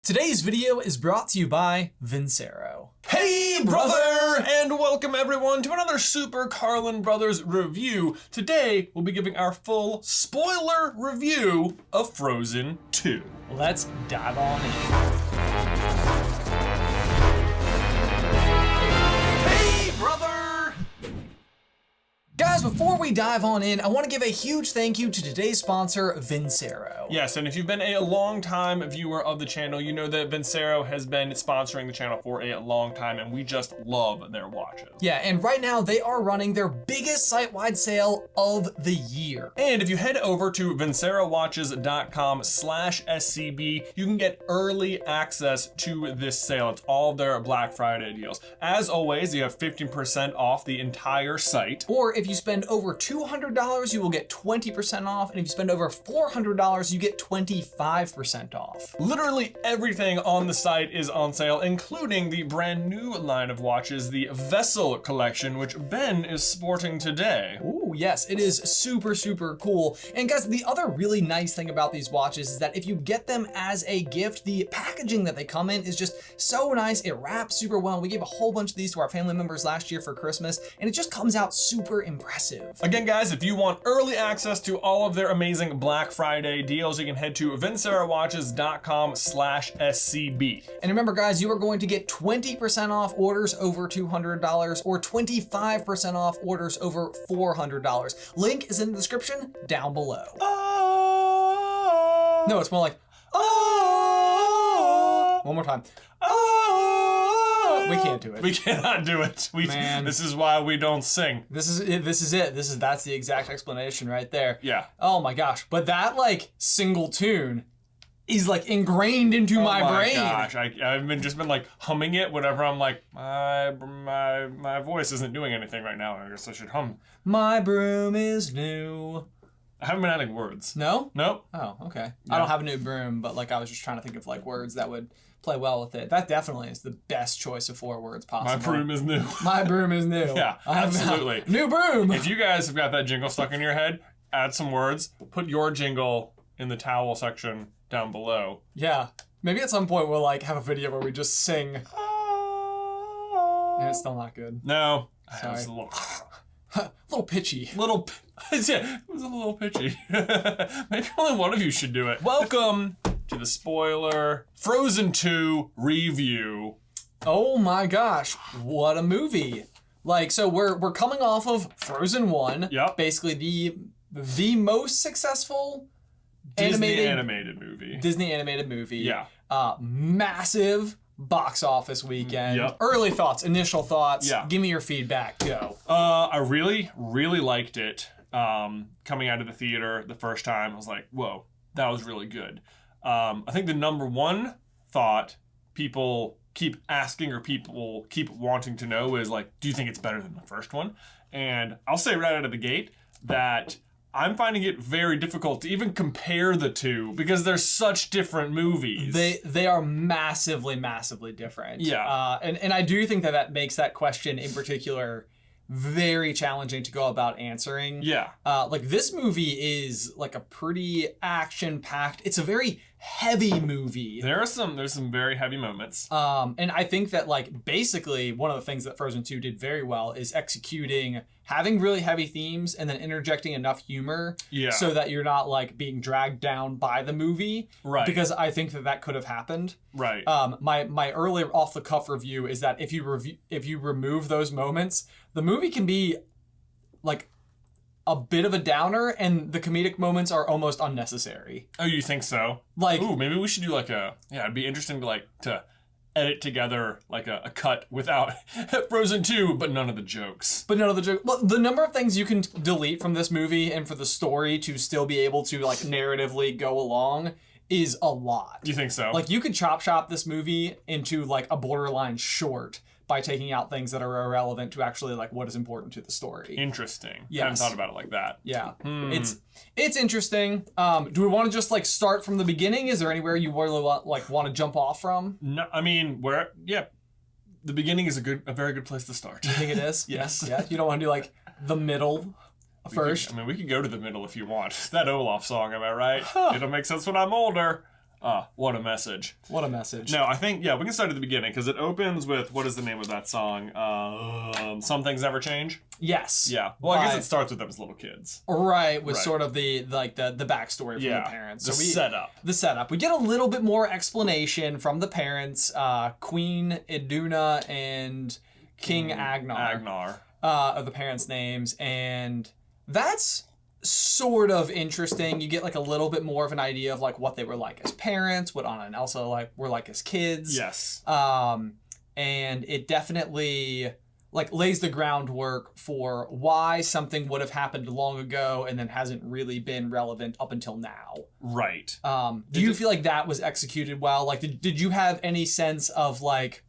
Today's video is brought to you by Vincero. Hey brother! And welcome everyone to another Super Carlin Brothers review. Today we'll be giving our full spoiler review of Frozen 2. Let's dive on in. Hey brother! Guys, before we dive on in, I want to give a huge thank you to today's sponsor, Vincero. Yes, and if you've been a long-time viewer of the channel, you know that Vincero has been sponsoring the channel for a long time, and we just love their watches. Yeah, and right now they are running their biggest site-wide sale of the year. And if you head over to vincerowatches.com/SCB, you can get early access to this sale. It's all their Black Friday deals. As always, you have 15% off the entire site. Or if you spend over $200, you will get 20% off, and if you spend over $400, you get 25% off. Literally everything on the site is on sale, including the brand new line of watches, the Vessel collection, which Ben is sporting today. Ooh, yes, it is super, super cool. And guys, the other really nice thing about these watches is that if you get them as a gift, the packaging that they come in is just so nice. It wraps super well. We gave a whole bunch of these to our family members last year for Christmas, and it just comes out super impressive. Again, guys, if you want early access to all of their amazing Black Friday deals, you can head to vincerowatches.com/SCB. And remember, guys, you are going to get 20% off orders over $200 or 25% off orders over $400. Link is in the description down below. Oh. No, it's more like, Oh. one more time. Oh. We can't do it. We cannot do it. Man. This is why we don't sing. This is it. That's the exact explanation right there. Yeah. Oh my gosh. But that like single tune is like ingrained into my brain. Oh my gosh. I've just been like humming it whenever I'm like, my voice isn't doing anything right now. I guess I should hum. My broom is new. I haven't been adding words. No? Nope. Oh, okay. No. I don't have a new broom, but like I was just trying to think of like words that would play well with it. That definitely is the best choice of 4 words possible. My broom is new. My broom is new. Yeah, absolutely. New broom. If you guys have got that jingle stuck in your head, add some words. Put your jingle in the towel section down below. Yeah. Maybe at some point we'll like have a video where we just sing. And it's still not good. No. Sorry. It was a little, Little pitchy. yeah, it was a little pitchy. Maybe only one of you should do it. Welcome to the spoiler Frozen 2 review. Oh my gosh, what a movie. Like, so we're coming off of Frozen 1. Yep. Basically the most successful Disney animated movie. Yeah. Massive box office weekend. Yep. Early thoughts, initial thoughts. Yeah. Give me your feedback. Go. I really, really liked it. Coming out of the theater the first time, I was like, whoa, that was really good. I think the number one thought people keep asking or people keep wanting to know is like, do you think it's better than the first one? And I'll say right out of the gate that I'm finding it very difficult to even compare the two because they're such different movies. They are massively, massively different. Yeah. And I do think that makes that question in particular very challenging to go about answering. Yeah. Like this movie is like a pretty action-packed. It's a very heavy movie. There's some very heavy moments. And I think that like basically one of the things that Frozen 2 did very well is executing having really heavy themes and then interjecting enough humor so that you're not like being dragged down by the movie. Right. Because I think that could have happened. Right. My earlier off the cuff review is that if you remove those moments, the movie can be like a bit of a downer and the comedic moments are almost unnecessary. Oh, you think so? Like, ooh, maybe we should do like it'd be interesting to edit together like a cut without Frozen 2, but none of the jokes. Well, the number of things you can delete from this movie and for the story to still be able to like narratively go along is a lot. You think so? Like you could chop this movie into like a borderline short by taking out things that are irrelevant to actually like what is important to the story. Interesting. Yes. I hadn't thought about it like that. Yeah. It's interesting. Do we want to just like start from the beginning? Is there anywhere you really want to jump off from? No, I mean, the beginning is a very good place to start. You think it is? Yes. Yeah. You don't want to do like the middle first? We could go to the middle if you want. That Olaf song, am I right? It'll make sense when I'm older. What a message. What a message. No, I think, we can start at the beginning, because it opens with, what is the name of that song? Some Things Never Change? Yes. Yeah. Well, I guess it starts with them as little kids. Right, with sort of the backstory from the parents. So the setup. We get a little bit more explanation from the parents, Queen Iduna and King Agnar. Are the parents' names, and that's sort of interesting. You get like a little bit more of an idea of like what they were like as parents, what Anna and Elsa were like as kids. Yes. And it definitely like lays the groundwork for why something would have happened long ago and then hasn't really been relevant up until now. Right. Do you feel like that was executed well? Like, did you have any sense of like,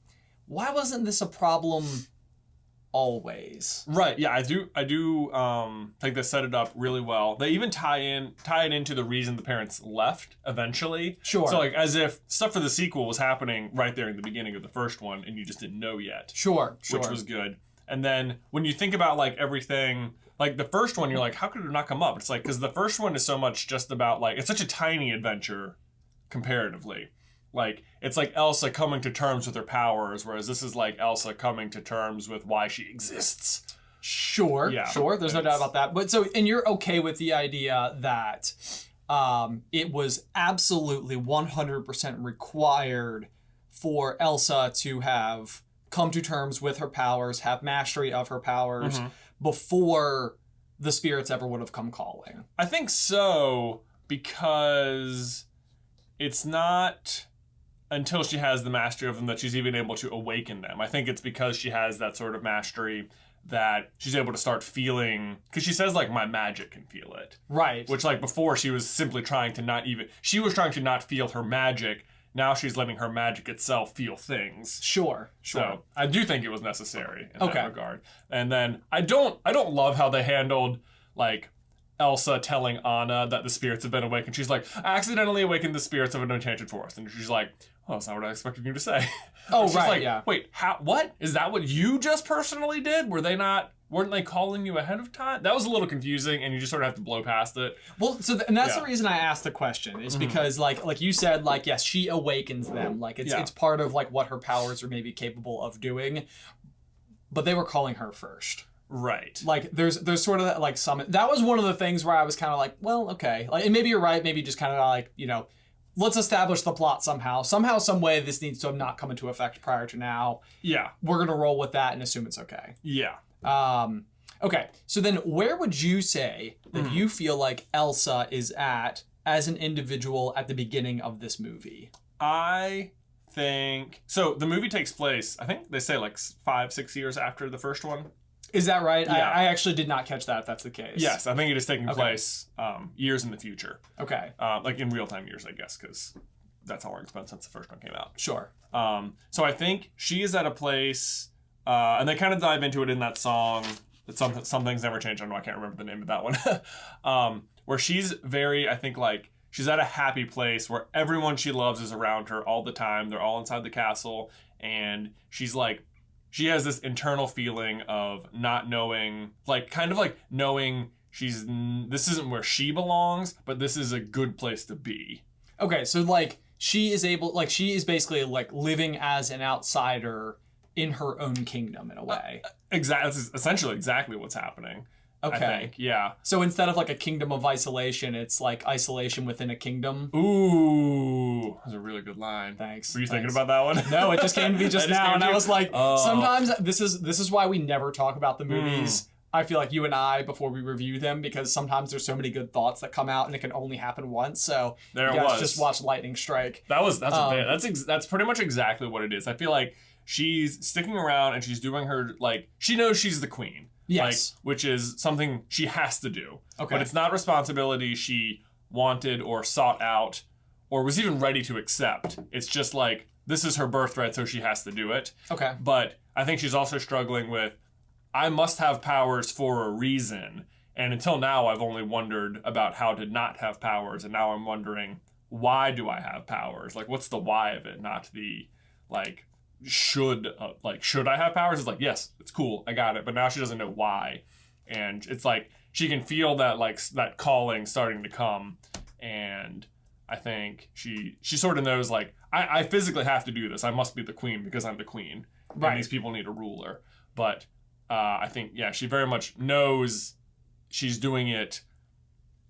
why wasn't this a problem always? Right. Yeah, I do think they set it up really well. They even tie it into the reason the parents left eventually. Sure. So like as if stuff for the sequel was happening right there in the beginning of the first one and you just didn't know yet. Sure. Which was good. And then when you think about like everything, like the first one, you're like, how could it not come up? It's like, because the first one is so much just about like, it's such a tiny adventure comparatively. Like, it's like Elsa coming to terms with her powers, whereas this is like Elsa coming to terms with why she exists. Sure, yeah, sure. There's no doubt about that. But so, and you're okay with the idea that it was absolutely 100% required for Elsa to have come to terms with her powers, have mastery of her powers, before the spirits ever would have come calling. I think so, because it's not until she has the mastery of them that she's even able to awaken them. I think it's because she has that sort of mastery that she's able to start feeling, because she says like, my magic can feel it. Right. Which like before she was simply trying to not feel her magic. Now she's letting her magic itself feel things. Sure. So I do think it was necessary in that regard. And then I don't love how they handled like Elsa telling Anna that the spirits have been awakened. She's like, I accidentally awakened the spirits of an enchanted forest. And she's like, oh, that's not what I expected you to say. Oh, she's right, like, yeah. Wait, what? Is that what you just personally did? Weren't they calling you ahead of time? That was a little confusing, and you just sort of have to blow past it. Well, and that's the reason I asked the question, is because like you said, like, yes, she awakens them. Like it's part of like what her powers are maybe capable of doing, but they were calling her first. Right. Like there's sort of that, like that was one of the things where I was kind of like, well, okay. Like, and maybe you're right. Maybe just kind of like, let's establish the plot somehow. Somehow, some way, this needs to have not come into effect prior to now. Yeah. We're going to roll with that and assume it's okay. Yeah. Okay. So then where would you say that you feel like Elsa is at as an individual at the beginning of this movie? I think... So the movie takes place, I think they say like 5-6 years after the first one. Is that right? Yeah. I actually did not catch that, if that's the case. Yes, I think it is taking place years in the future. Okay. Like in real-time years, I guess, because that's how long it's been since the first one came out. Sure. So I think she is at a place, and they kind of dive into it in that song, that some Things Never Change. I know I can't remember the name of that one. Where she's very, I think, like, she's at a happy place where everyone she loves is around her all the time. They're all inside the castle, and she's like, she has this internal feeling of not knowing, like, kind of like knowing this isn't where she belongs, but this is a good place to be. Okay, so, like, she is basically, like, living as an outsider in her own kingdom, in a way. Exactly. That's essentially exactly what's happening. Okay. I think. Yeah. So instead of, like, a kingdom of isolation, it's, like, isolation within a kingdom? Ooh. That's a really good line. Thanks. Were you thinking about that one? No, it just came to me just now, and I was like, sometimes this is why we never talk about the movies. I feel like you and I, before we review them, because sometimes there's so many good thoughts that come out and it can only happen once. So there you guys was. Just watch lightning strike. That's pretty much exactly what it is. I feel like she's sticking around and she's doing her, like, she knows she's the queen. Yes. Like, which is something she has to do. Okay. But it's not responsibility she wanted or sought out or was even ready to accept. It's just like, this is her birthright, so she has to do it. Okay. But I think she's also struggling with, I must have powers for a reason. And until now, I've only wondered about how to not have powers. And now I'm wondering, why do I have powers? Like, what's the why of it? Not the, like, should I have powers? It's like, yes, it's cool, I got it. But now she doesn't know why. And it's like, she can feel that, like, that calling starting to come. And I think she sort of knows, like, I physically have to do this. I must be the queen because I'm the queen. Right. And these people need a ruler. But I think, yeah, she very much knows she's doing it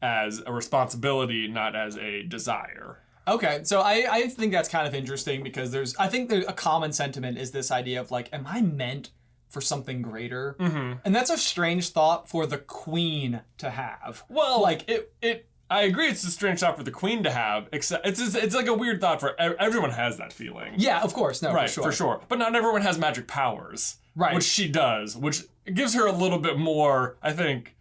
as a responsibility, not as a desire. Okay, so I think that's kind of interesting because I think a common sentiment is this idea of like, am I meant for something greater? Mm-hmm. And that's a strange thought for the queen to have. Well, like I agree it's a strange thought for the queen to have, except it's like a weird thought for everyone has that feeling. Yeah, of course, no, right, for sure. But not everyone has magic powers. Right. Which she does, which gives her a little bit more, I think,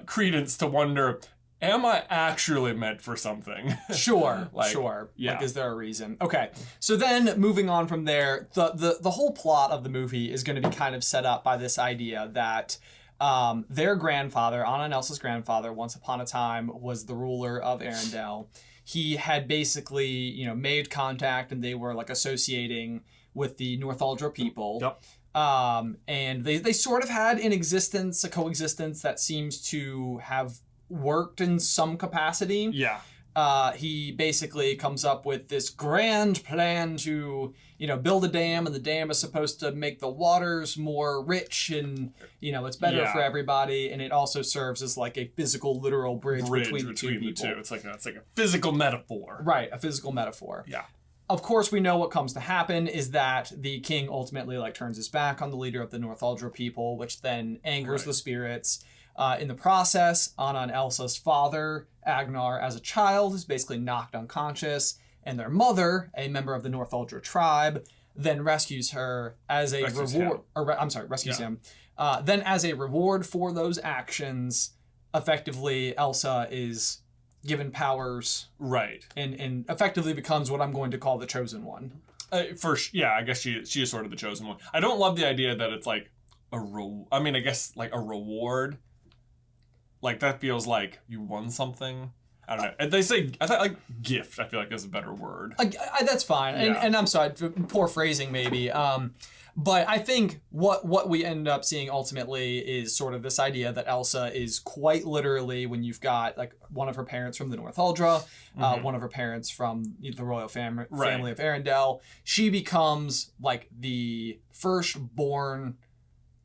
credence to wonder, am I actually meant for something? Sure, sure. Yeah. Like, is there a reason? Okay, so then moving on from there, the whole plot of the movie is going to be kind of set up by this idea that their grandfather, Anna and Elsa's grandfather, once upon a time was the ruler of Arendelle. He had basically, made contact, and they were like associating with the Northuldra people. Yep. And they sort of had a coexistence that seems to have worked in some capacity. Yeah. He basically comes up with this grand plan to, build a dam, and the dam is supposed to make the waters more rich, and, it's better for everybody. And it also serves as like a physical, literal bridge between the two people. It's like a physical metaphor. Right, a physical metaphor. Yeah. Of course, we know what comes to happen is that the king ultimately turns his back on the leader of the Northuldra people, which then angers the spirits. In the process, Anna and Elsa's father, Agnar, as a child, is basically knocked unconscious, and their mother, a member of the Northuldra tribe, then rescues her as a reward. Rescues him. Then, as a reward for those actions, effectively, Elsa is given powers, right, and effectively becomes what I'm going to call the chosen one. I guess she is sort of the chosen one. I don't love the idea that it's like a reward. Like, that feels like you won something. I don't know. And they say, I thought, like, gift, I feel like is a better word. That's fine. Yeah. And I'm sorry, poor phrasing maybe. But I think what we end up seeing ultimately is sort of this idea that Elsa is quite literally, when you've got like one of her parents from the Northuldra, one of her parents from the royal family of Arendelle, she becomes like the firstborn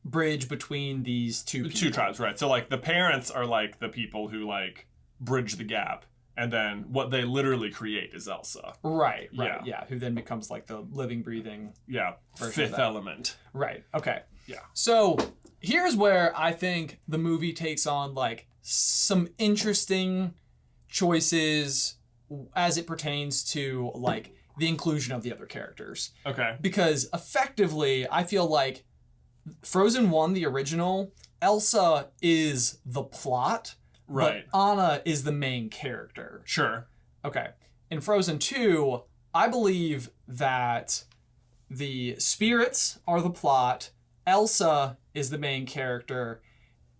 bridge between these two tribes, right? So like the parents are like the people who like bridge the gap. And then what they literally create is Elsa. Right, yeah. Who then becomes like the living, breathing... Yeah, fifth element. Right, okay. Yeah. So here's where I think the movie takes on like some interesting choices as it pertains to like the inclusion of the other characters. Okay. Because effectively, I feel like Frozen 1, the original, Elsa is the plot. Right. But Anna is the main character. Sure. Okay. In Frozen 2, I believe that the spirits are the plot, Elsa is the main character,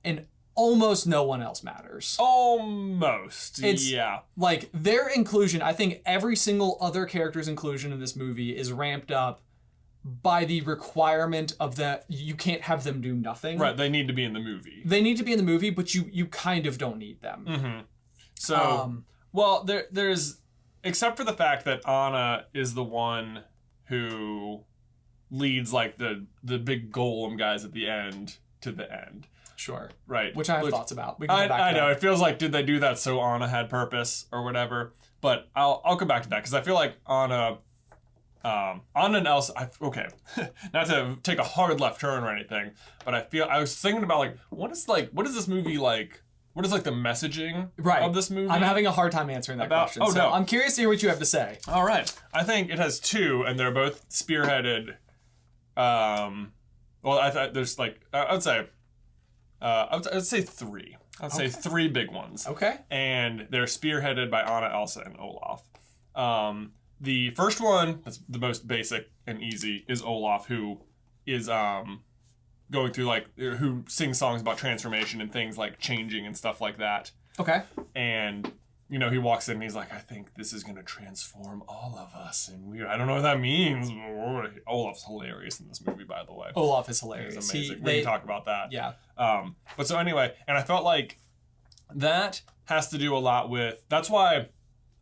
and almost no one else matters. Almost. Yeah. Like, their inclusion, I think every single other character's inclusion in this movie is ramped up by the requirement of that you can't have them do nothing. Right, they need to be in the movie. They need to be in the movie, but you kind of don't need them. Mm-hmm. So, well, there's, except for the fact that Anna is the one who leads like the big golem guys at the end to the end. Sure. Right. Which I have thoughts about. We can go back to I know. that. It feels like, did they do that so Anna had purpose or whatever? But I'll come back to that because I feel like Anna and Elsa, okay, not to take a hard left turn or anything, but I was thinking about like, what is this movie like? What is like the messaging of this movie? I'm having a hard time answering that question. No. I'm curious to hear what you have to say. All right. I think it has two, and they're both spearheaded. Well, I thought there's like, I'd say three. I'd say three big ones. Okay. And they're spearheaded by Anna, Elsa, and Olaf. The first one, that's the most basic and easy, is Olaf, who is going through like, who sings songs about transformation and things like changing and stuff like that. Okay. And, you know, he walks in and he's like, I think this is going to transform all of us. And I don't know what that means. Olaf's hilarious in this movie, by the way. Olaf is hilarious. He's amazing. We can talk about that. Yeah. But so anyway, and I felt like that has to do a lot with, that's why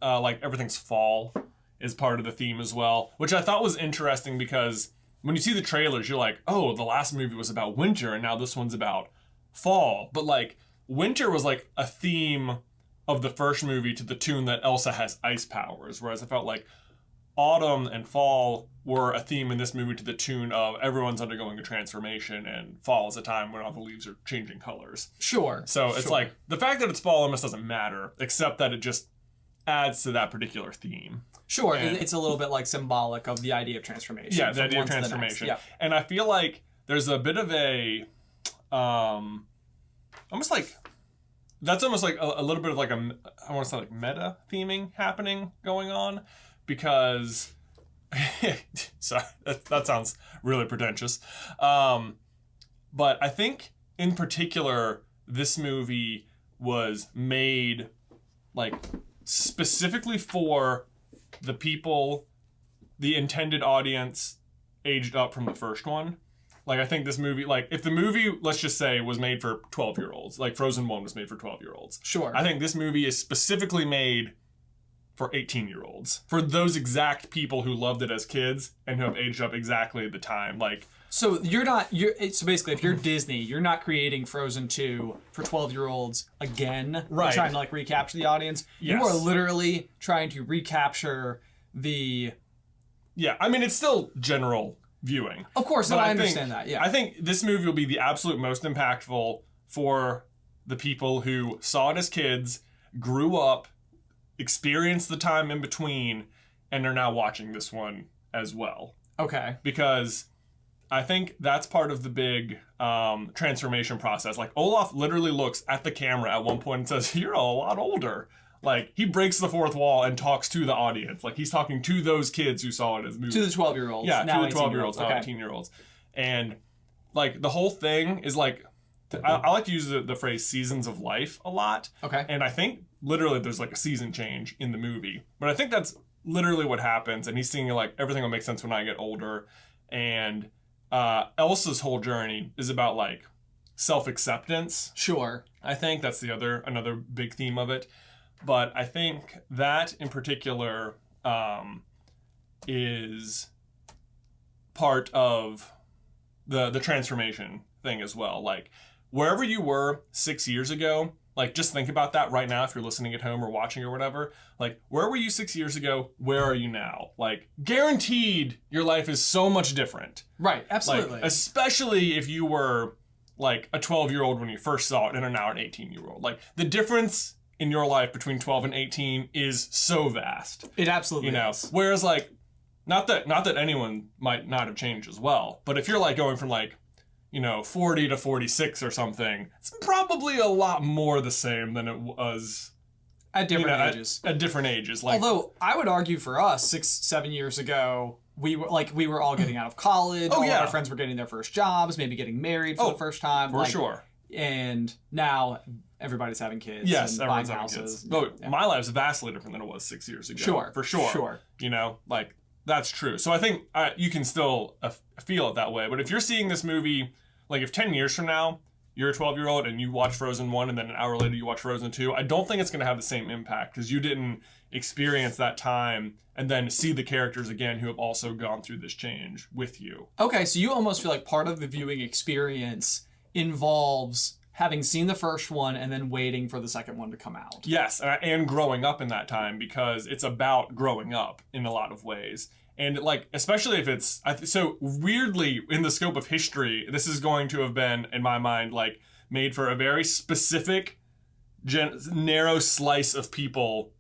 like everything's fall is part of the theme as well, which I thought was interesting because when you see the trailers, you're like, oh, the last movie was about winter and now this one's about fall. But like winter was like a theme of the first movie to the tune that Elsa has ice powers, whereas I felt like autumn and fall were a theme in this movie to the tune of everyone's undergoing a transformation, and fall is a time when all the leaves are changing colors. Sure. So it's like the fact that it's fall almost doesn't matter, except that it just adds to that particular theme. Sure, and it's a little bit like symbolic of the idea of transformation. Yeah, the idea of transformation. Yeah. And I feel like there's a bit of a, almost like, that's almost like a little bit of like a, I want to say like meta theming happening going on, because, sorry, that sounds really pretentious. But I think in particular, this movie was made like specifically for the people, the intended audience aged up from the first one. Like, I think this movie, like, if the movie, let's just say, was made for 12-year-olds, like Frozen 1 was made for 12-year-olds. Sure. I think this movie is specifically made for 18-year-olds. For those exact people who loved it as kids and who have aged up exactly at the time. Like, so so basically, if you're Disney, you're not creating Frozen 2 for 12-year-olds again. Right. You're trying to like recapture the audience. Yes. You are literally trying to recapture the... Yeah, I mean, it's still general viewing. Of course, I understand that, yeah. I think this movie will be the absolute most impactful for the people who saw it as kids, grew up, experienced the time in between, and are now watching this one as well. Okay. Because I think that's part of the big transformation process. Like, Olaf literally looks at the camera at one point and says, "You're a lot older." Like, he breaks the fourth wall and talks to the audience. Like, he's talking to those kids who saw it as movies. To the 12-year-olds. Yeah, now to the 12-year-olds, now okay. 18-year-olds. And, like, the whole thing is, like, I like to use the phrase seasons of life a lot. Okay. And I think, literally, there's, like, a season change in the movie. But I think that's literally what happens. And he's seeing, like, everything will make sense when I get older. And Elsa's whole journey is about, like, self-acceptance. Sure. I think that's another big theme of it. But I think that in particular is part of the transformation thing as well. Like, wherever you were 6 years ago, like, just think about that right now if you're listening at home or watching or whatever. Like, where were you 6 years ago? Where are you now? Like, guaranteed your life is so much different. Right, absolutely. Like, especially if you were, like, a 12-year-old when you first saw it and are now an 18-year-old. Like, the difference in your life between 12 and 18 is so vast. It absolutely is. Whereas, like, not that anyone might not have changed as well, but if you're, like, going from, like, 40 to 46 or something, it's probably a lot more the same than it was at different ages. At different ages. Like, although I would argue for us 6-7 years ago, we were all getting out of college. Oh, all yeah. of our friends were getting their first jobs, maybe getting married for the first time. For sure. And now everybody's having kids. Yes, and everyone's buying having houses. kids. But my life's vastly different than it was 6 years ago. Sure. For sure. Sure. Like, that's true. So I think you can still feel it that way. But if you're seeing this movie, like, if 10 years from now, you're a 12-year-old and you watch Frozen 1 and then an hour later you watch Frozen 2, I don't think it's going to have the same impact because you didn't experience that time and then see the characters again who have also gone through this change with you. Okay, so you almost feel like part of the viewing experience involves having seen the first one and then waiting for the second one to come out. Yes, and growing up in that time, because it's about growing up in a lot of ways. And, like, especially if it's... so, weirdly, in the scope of history, this is going to have been, in my mind, like, made for a very specific, narrow slice of people.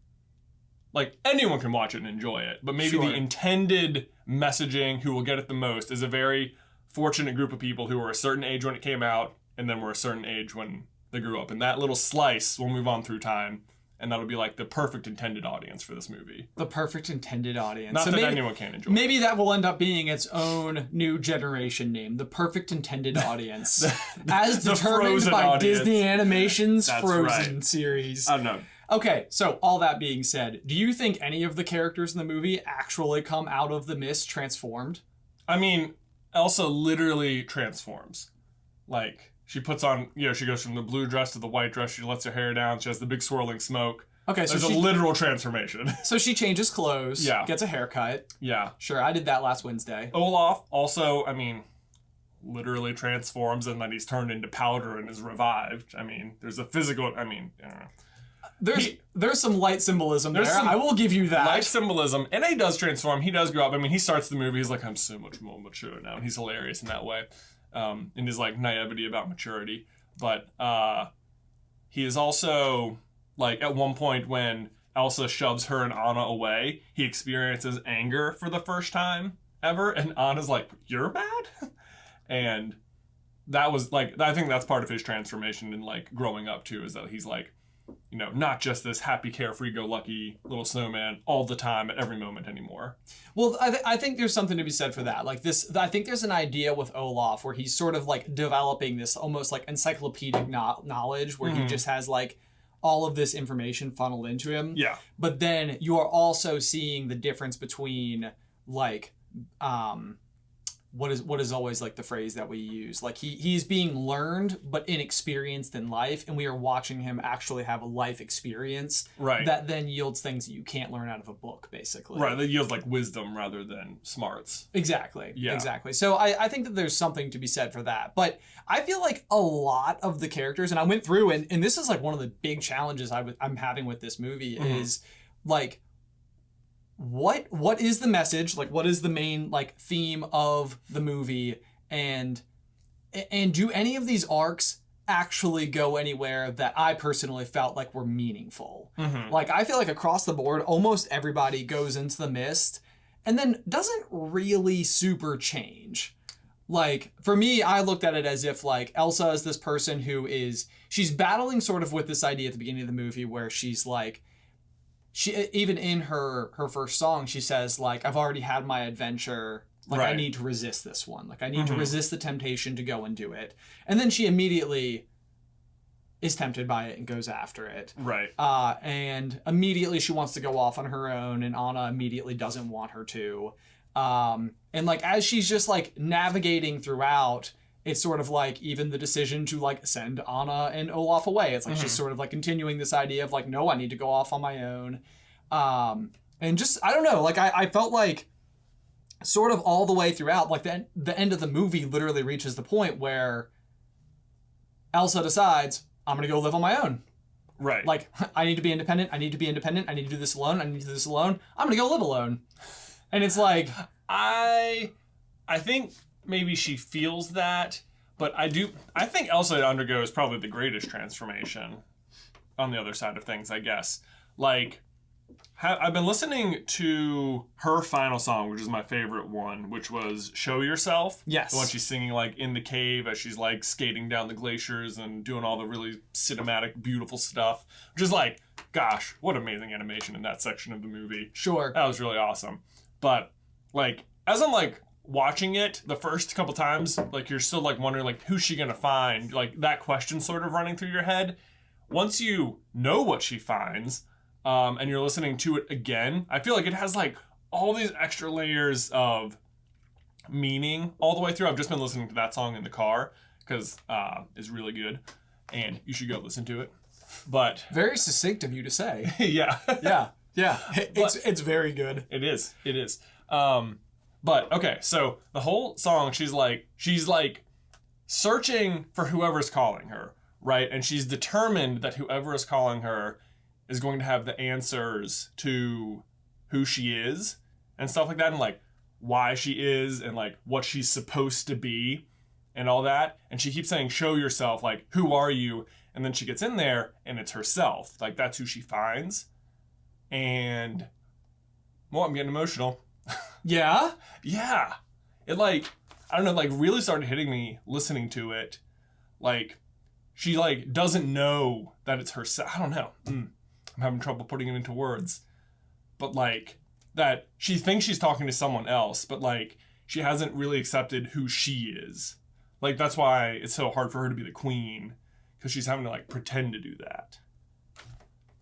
Like, anyone can watch it and enjoy it, but maybe the intended messaging who will get it the most is a very fortunate group of people who were a certain age when it came out, and then were a certain age when they grew up. And that little slice will move on through time, and that'll be like the perfect intended audience for this movie. The perfect intended audience. Not that anyone can enjoy it. Maybe that will end up being its own new generation name, the perfect intended audience. As determined by audience. Disney Animation's That's Frozen right. series. I don't know. Okay, so all that being said, do you think any of the characters in the movie actually come out of the mist transformed? I mean, Elsa literally transforms. Like, she puts on, she goes from the blue dress to the white dress, she lets her hair down, she has the big swirling smoke. Okay, so there's a literal transformation. So she changes clothes, gets a haircut. Yeah. Sure, I did that last Wednesday. Olaf also, I mean, literally transforms and then he's turned into powder and is revived. I mean, there's a physical, I mean, I don't know. There's some light symbolism there. I will give you that. Light symbolism. And he does transform. He does grow up. I mean, he starts the movie, he's like, I'm so much more mature now. And he's hilarious in that way. In his like naivety about maturity. But he is also like at one point when Elsa shoves her and Anna away, he experiences anger for the first time ever. And Anna's like, you're bad? And that was like, I think that's part of his transformation and like growing up too, is that he's like, you know, not just this happy, carefree, go lucky little snowman all the time at every moment anymore. Well, I think there's something to be said for that. Like this, I think there's an idea with Olaf where he's sort of like developing this almost like encyclopedic knowledge where he just has like all of this information funneled into him. Yeah. But then you are also seeing the difference between like, what is always like the phrase that we use? Like he's being learned but inexperienced in life, and we are watching him actually have a life experience that then yields things that you can't learn out of a book, basically. Right, that yields like wisdom rather than smarts. Exactly. Yeah. Exactly. So I think that there's something to be said for that. But I feel like a lot of the characters, and I went through, and this is like one of the big challenges I'm having with this movie is like, what is the message? Like, what is the main like theme of the movie? And do any of these arcs actually go anywhere that I personally felt like were meaningful? Like, I feel like across the board, almost everybody goes into the mist and then doesn't really super change. Like, for me, I looked at it as if like Elsa is this person who she's battling sort of with this idea at the beginning of the movie where she's like, she even in her first song, she says like, I've already had my adventure. Like I need to resist this one. Like I need to resist the temptation to go and do it. And then she immediately is tempted by it and goes after it. Right. And immediately she wants to go off on her own, and Anna immediately doesn't want her to. And like as she's just like navigating throughout, it's sort of like even the decision to like send Anna and Olaf away. It's like she's sort of like continuing this idea of like, no, I need to go off on my own. And just, I don't know, like I felt like sort of all the way throughout, like the end of the movie literally reaches the point where Elsa decides, I'm going to go live on my own. Right. Like, I need to be independent. I need to be independent. I need to do this alone. I need to do this alone. I'm going to go live alone. And it's like, I think maybe she feels that, but I think Elsa undergoes probably the greatest transformation on the other side of things, I guess. Like, I've been listening to her final song, which is my favorite one, which was Show Yourself. Yes. The one she's singing like in the cave as she's like skating down the glaciers and doing all the really cinematic, beautiful stuff. Which is like, gosh, what amazing animation in that section of the movie. Sure. That was really awesome. But like, as I'm like watching it the first couple times, like you're still like wondering like who's she gonna find? Like that question sort of running through your head. Once you know what she finds, and you're listening to it again, I feel like it has like all these extra layers of meaning all the way through. I've just been listening to that song in the car because it's really good, and you should go listen to it. But very succinct of you to say. Yeah. Yeah. It's very good. It is. But okay, so the whole song, she's like searching for whoever's calling her, right? And she's determined that whoever is calling her is going to have the answers to who she is and stuff like that, and like why she is and like what she's supposed to be and all that. And she keeps saying, show yourself, like, who are you? And then she gets in there and it's herself. Like, that's who she finds. And, well, I'm getting emotional. Yeah? Yeah. It like, I don't know, like really started hitting me listening to it. Like, she like doesn't know that it's herself. I don't know. I'm having trouble putting it into words. But like, that she thinks she's talking to someone else, but like, she hasn't really accepted who she is. Like, that's why it's so hard for her to be the queen, because she's having to like pretend to do that.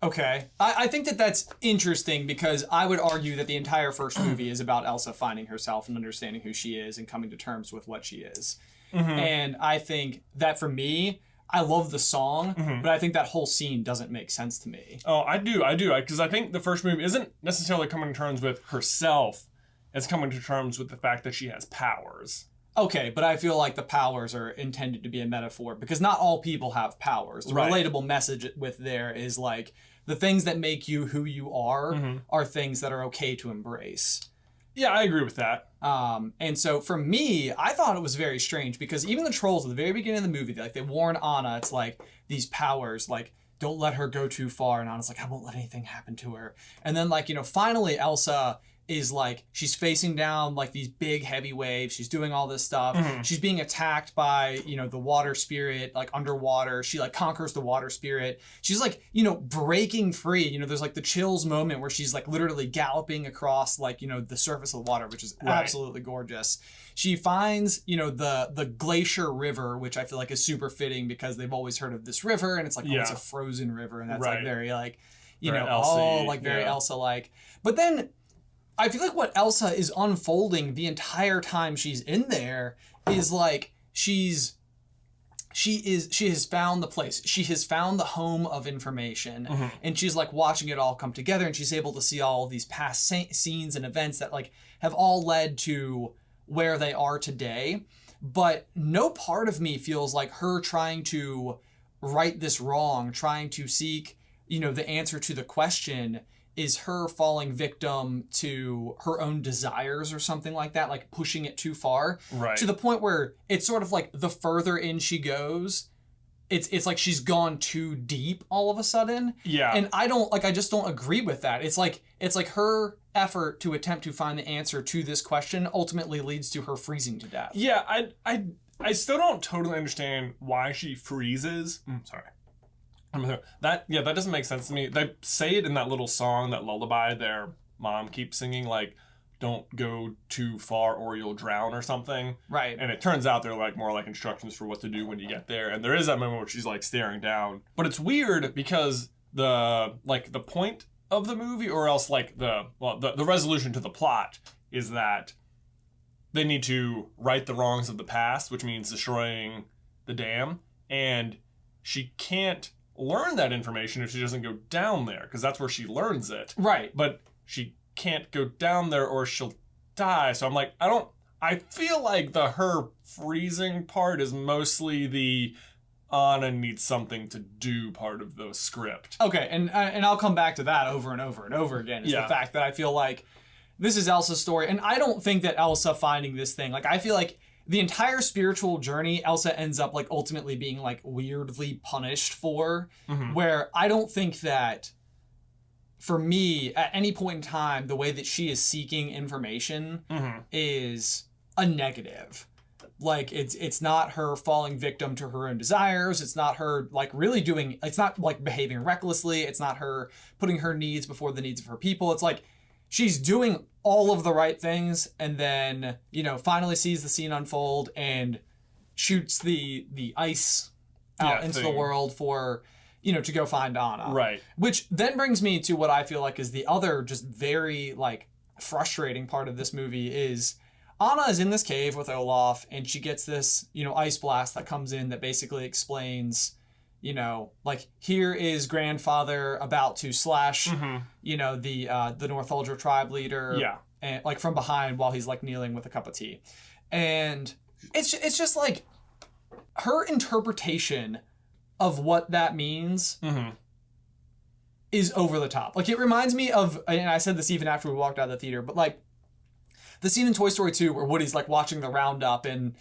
Okay. I think that that's interesting, because I would argue that the entire first movie is about Elsa finding herself and understanding who she is and coming to terms with what she is. Mm-hmm. And I think that for me, I love the song, but I think that whole scene doesn't make sense to me. Oh, I do, because I think the first movie isn't necessarily coming to terms with herself. It's coming to terms with the fact that she has powers. Okay, but I feel like the powers are intended to be a metaphor because not all people have powers. The relatable message with there is like the things that make you who you are things that are okay to embrace. Yeah, I agree with that. And so for me, I thought it was very strange because even the trolls at the very beginning of the movie, like they warn Anna, it's like these powers, like don't let her go too far. And Anna's like, I won't let anything happen to her. And then like, finally Elsa is like, she's facing down like these big heavy waves. She's doing all this stuff. She's being attacked by, the water spirit, like underwater. She like conquers the water spirit. She's like, breaking free. There's like the chills moment where she's like literally galloping across like, the surface of the water, which is absolutely gorgeous. She finds, the glacier river, which I feel like is super fitting because they've always heard of this river and it's like, it's a frozen river. And that's like very like, very Elsa-like. But then I feel like what Elsa is unfolding the entire time she's in there is like she has found the place. She has found the home of information and she's like watching it all come together and she's able to see all of these past scenes and events that like have all led to where they are today. But no part of me feels like her trying to right this wrong, trying to seek, the answer to the question is her falling victim to her own desires or something like that, like pushing it too far. Right. To the point where it's sort of like the further in she goes, it's like she's gone too deep all of a sudden. Yeah. And I just don't agree with that. It's like her effort to attempt to find the answer to this question ultimately leads to her freezing to death. Yeah, I still don't totally understand why she freezes. Sorry. That doesn't make sense to me. They say it in that little song, that lullaby their mom keeps singing, like, don't go too far or you'll drown or something. Right. And it turns out they're like more like instructions for what to do when you get there. And there is that moment where she's like staring down. But it's weird because the point of the movie, or else like the resolution to the plot is that they need to right the wrongs of the past, which means destroying the dam. And she can't learn that information if she doesn't go down there, because that's where she learns it. Right. But she can't go down there or she'll die. So I'm like, I feel like her freezing part is mostly the Anna needs something to do part of the script. Okay, and I'll come back to that over and over and over again, is the fact that I feel like this is Elsa's story, and I don't think that Elsa finding this thing, like I feel like the entire spiritual journey, Elsa ends up like ultimately being like weirdly punished for, where I don't think that, for me, at any point in time, the way that she is seeking information is a negative. Like it's not her falling victim to her own desires. It's not her like really it's not like behaving recklessly. It's not her putting her needs before the needs of her people. It's like she's doing all of the right things and then, finally sees the scene unfold and shoots the ice out into the world for, to go find Anna. Right. Which then brings me to what I feel like is the other just very like frustrating part of this movie is Anna is in this cave with Olaf and she gets this, ice blast that comes in that basically explains, like here is grandfather about to slash, the Northuldra tribe leader. Yeah. And like from behind while he's like kneeling with a cup of tea. And it's just like her interpretation of what that means is over the top. Like it reminds me of, and I said this even after we walked out of the theater, but like the scene in Toy Story 2 where Woody's like watching the roundup and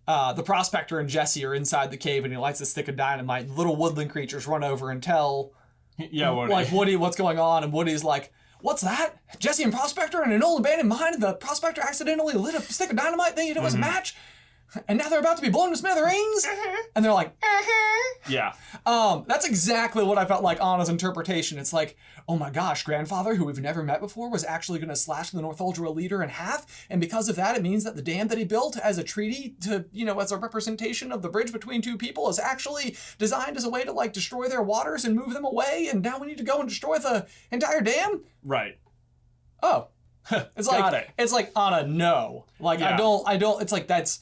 the prospector and Jesse are inside the cave and he lights a stick of dynamite. Little woodland creatures run over and tell Woody what's going on, and Woody's like, what's that? Jesse and Prospector in an old abandoned mine, the Prospector accidentally lit a stick of dynamite thinking it was a match, and now they're about to be blown to smithereens? And they're like, Yeah. That's exactly what I felt like Anna's interpretation. It's like, oh my gosh, grandfather, who we've never met before, was actually going to slash the Northuldra leader in half, and because of that, it means that the dam that he built as a treaty to, as a representation of the bridge between two people is actually designed as a way to, like, destroy their waters and move them away, and now we need to go and destroy the entire dam? Right. Oh. It's like, it's like, Anna, no. Like, I don't, it's like, that's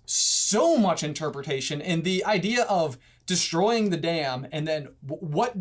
so much interpretation, and the idea of destroying the dam, and then what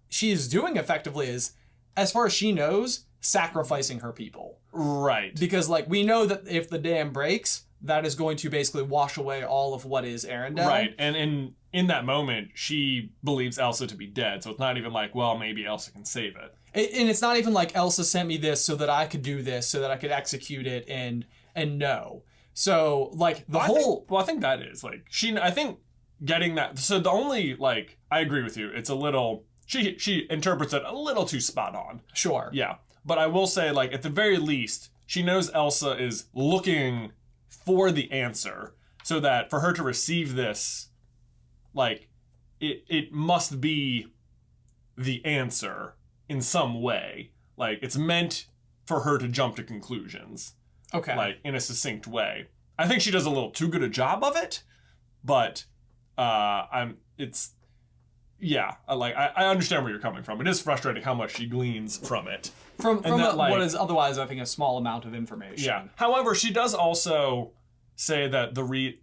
she is doing effectively is, as far as she knows, sacrificing her people. Right. Because, like, we know that if the dam breaks, that is going to basically wash away all of what is Arendelle. Right. And in that moment, she believes Elsa to be dead. So it's not even like, well, maybe Elsa can save it. And it's not even like Elsa sent me this so that I could do this, so that I could execute it and no. So, like, I think that is, like, I think getting that... So the only, like, I agree with you. It's a little... She interprets it a little too spot on. Sure. Yeah. But I will say, like, at the very least, she knows Elsa is looking for the answer, so that for her to receive this, like, it must be the answer in some way. Like, it's meant for her to jump to conclusions. Okay. Like, in a succinct way. I think she does a little too good a job of it, but I understand where you're coming from. It is frustrating how much she gleans from it. From what is otherwise, I think, a small amount of information. Yeah. However, she does also say that the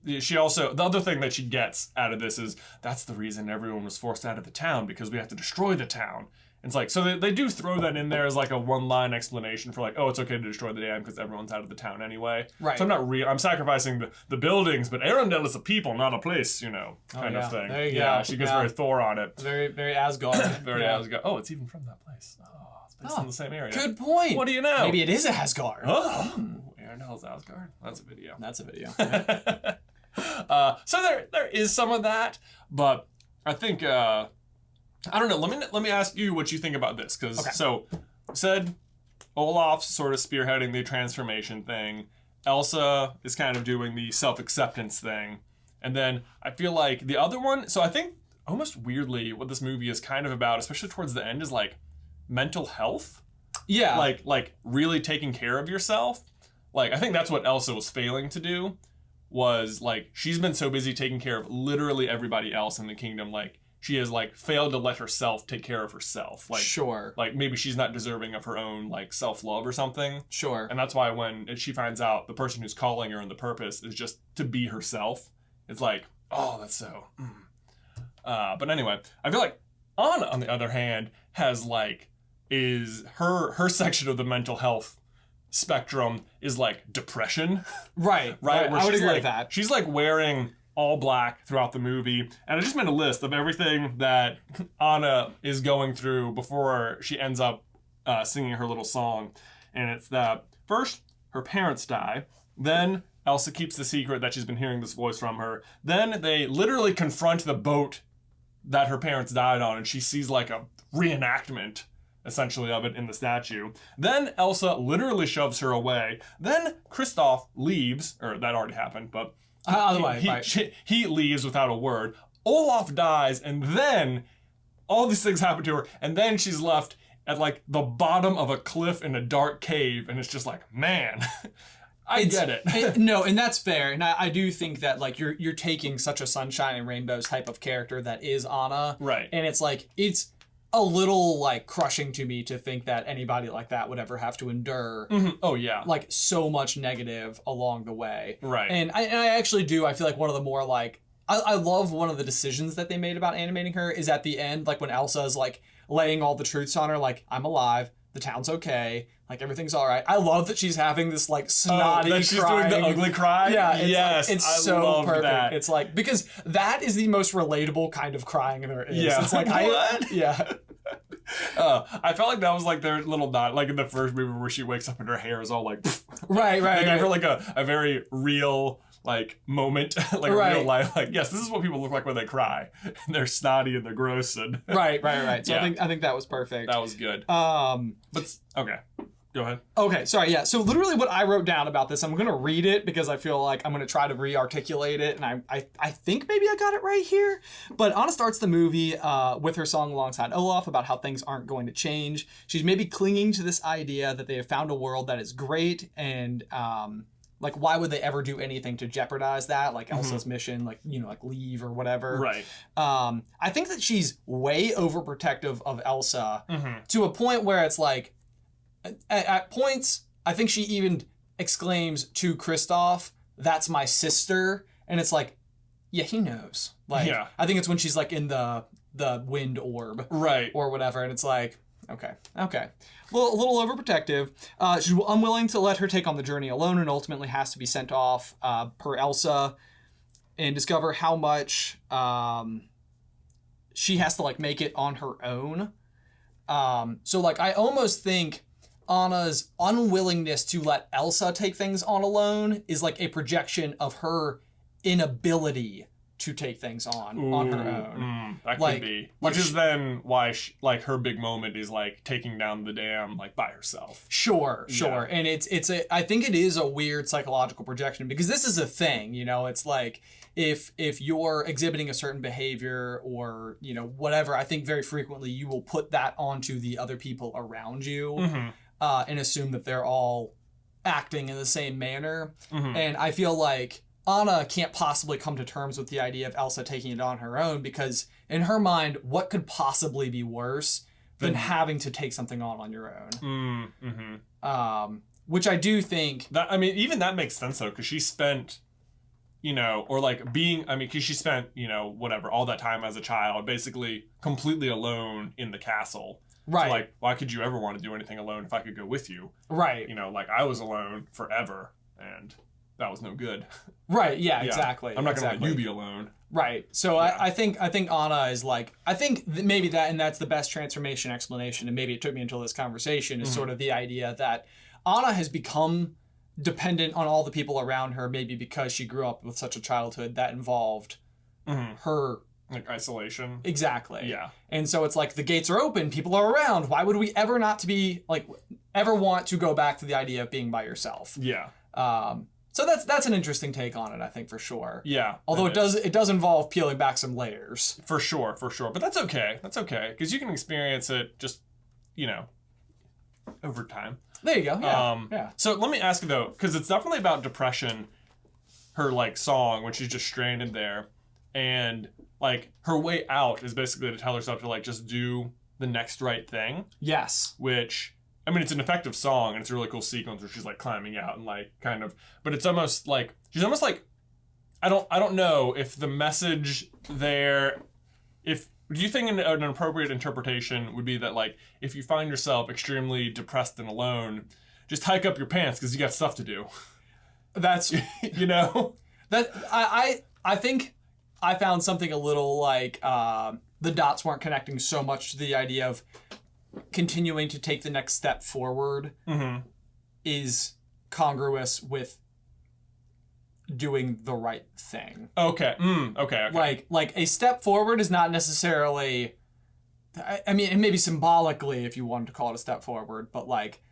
other thing that she gets out of this is that's the reason everyone was forced out of the town, because we have to destroy the town. It's like, so they do throw that in there as like a one-line explanation for like, oh, it's okay to destroy the dam because everyone's out of the town anyway. Right. So I'm sacrificing the buildings, but Arendelle is a people, not a place, kind of thing. There you yeah, go. She goes very Thor on it. Very, very Asgard. Very Asgard. Oh, it's even from that place. Oh, it's based in the same area. Good point. What do you know? Maybe it is Asgard. Oh, Arendelle's Asgard. That's a video. That's a video. So there is some of that, but I think I don't know. Let me ask you what you think about this, because so said Olaf's sort of spearheading the transformation thing. Elsa is kind of doing the self-acceptance thing, and then I feel like the other one. So I think almost weirdly, what this movie is kind of about, especially towards the end, is like mental health. Yeah. Like really taking care of yourself. Like, I think that's what Elsa was failing to do, was like she's been so busy taking care of literally everybody else in the kingdom, like she has like failed to let herself take care of herself. Like, sure. Like maybe she's not deserving of her own like self-love or something. Sure. And that's why when she finds out the person who's calling her and the purpose is just to be herself, it's like, oh, that's so. But anyway, I feel like Anna, on the other hand, is her section of the mental health spectrum is like depression. Right. Right. I would agree like, with that. She's like wearing all black throughout the movie. And I just made a list of everything that Anna is going through before she ends up singing her little song. And it's that first, her parents die. Then Elsa keeps the secret that she's been hearing this voice from her. Then they literally confront the boat that her parents died on, and she sees like a reenactment essentially of it in the statue. Then Elsa literally shoves her away. Then Kristof leaves, or that already happened, but he leaves without a word. Olaf dies, and then all these things happen to her, and then she's left at like the bottom of a cliff in a dark cave, and it's just like, man, I get it. No, and that's fair, and I do think that like you're taking such a sunshine and rainbows type of character that is Anna, right? And it's like it's a little like crushing to me to think that anybody like that would ever have to endure oh yeah, like so much negative along the way, right? And I actually do. I feel like one of the more like I love one of the decisions that they made about animating her is at the end, like when Elsa is like laying all the truths on her, like I'm alive, the town's okay, like everything's all right. I love that she's having this like snotty that she's crying. doing the ugly cry. Yeah, yes, it's I so love perfect. That. It's like because that is the most relatable kind of crying there is. Yeah, it's like what? Yeah. I felt like that was like their little dot, like in the first movie where she wakes up and her hair is all like right. They gave her like a very real like moment, like real life. Like, yes, this is what people look like when they cry. And they're snotty and they're gross and right. So yeah. I think that was perfect. That was good. But okay. Go ahead. Okay, sorry, yeah. So literally what I wrote down about this, I'm going to read it because I feel like I'm going to try to re-articulate it, and I think maybe I got it right here. But Anna starts the movie with her song alongside Olaf about how things aren't going to change. She's maybe clinging to this idea that they have found a world that is great, and like why would they ever do anything to jeopardize that? Like Elsa's mission, like, you know, like leave or whatever. Right. I think that she's way overprotective of Elsa to a point where it's like, at points, I think she even exclaims to Kristof, "That's my sister," and it's like, Yeah, he knows. Like, Yeah. I think it's when she's like in the wind orb. Right. Or whatever, and it's like, okay. A little overprotective. She's unwilling to let her take on the journey alone and ultimately has to be sent off per Elsa and discover how much she has to like make it on her own. So like I almost think Anna's unwillingness to let Elsa take things on alone is like a projection of her inability to take things on her own. That like, could be. like Which is then why like her big moment is like taking down the dam like by herself. Sure. Yeah. And I think it is a weird psychological projection because this is a thing, you know, it's like if you're exhibiting a certain behavior or, you know, whatever, I think very frequently you will put that onto the other people around you and assume that they're all acting in the same manner. And I feel like Anna can't possibly come to terms with the idea of Elsa taking it on her own because in her mind, what could possibly be worse than having to take something on your own? Which I do think... That, I mean, even that makes sense, though, because she spent, you know, or like being... I mean, because she spent, you know, whatever, all that time as a child, basically completely alone in the castle. Right. So, like, why could you ever want to do anything alone if I could go with you? Right. You know, like, I was alone forever, and... that was no good. Right, yeah. Exactly. I'm not going to let you be alone. Right. So yeah. I think Anna is like, I think maybe that, and that's the best transformation explanation, and maybe it took me until this conversation, is sort of the idea that Anna has become dependent on all the people around her, maybe because she grew up with such a childhood that involved her... like isolation. Exactly. Yeah. And so it's like the gates are open, people are around. Why would we ever not to be, like, ever want to go back to the idea of being by yourself? Yeah. So that's an interesting take on it, I think, for sure. Yeah. Although it does involve peeling back some layers. For sure. But that's okay. Because you can experience it just, you know, over time. There you go. Yeah. So let me ask you, though, because it's definitely about depression, her, like, song, when she's just stranded there. And, like, her way out is basically to tell herself to, like, just do the next right thing. Yes. Which... I mean, it's an effective song, and it's a really cool sequence where she's, like, climbing out and, like, kind of... But it's almost like... She's almost like... I don't know if the message there... Do you think an appropriate interpretation would be that, like, if you find yourself extremely depressed and alone, just hike up your pants because you got stuff to do? That's... you know? That I think I found something a little, like... the dots weren't connecting so much to the idea of... continuing to take the next step forward is congruous with doing the right thing. Okay. Okay. Like a step forward is not necessarily... I mean, and maybe symbolically, if you wanted to call it a step forward, but like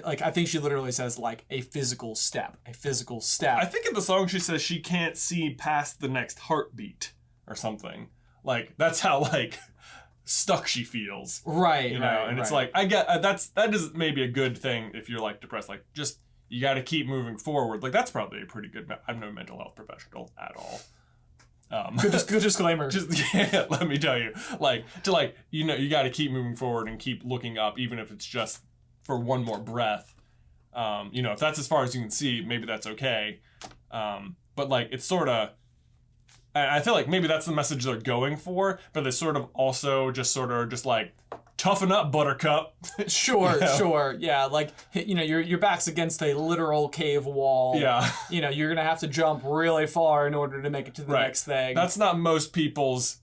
I think she literally says, like, a physical step. I think in the song she says she can't see past the next heartbeat or something. Like, that's how, like... stuck she feels, right? You know, right, and it's right. like I get that is maybe a good thing if you're like depressed. Like, just you got to keep moving forward. Like, that's probably a pretty good. I'm no mental health professional at all. Good disclaimer. Yeah, let me tell you, you know, you got to keep moving forward and keep looking up, even if it's just for one more breath. You know, if that's as far as you can see, maybe that's okay. But like, it's sort of. I feel like maybe that's the message they're going for, but they sort of also just like, toughen up, Buttercup. Sure, you know? Sure. Yeah, like, you know, your back's against a literal cave wall. Yeah. You know, you're going to have to jump really far in order to make it to the next thing. That's not most people's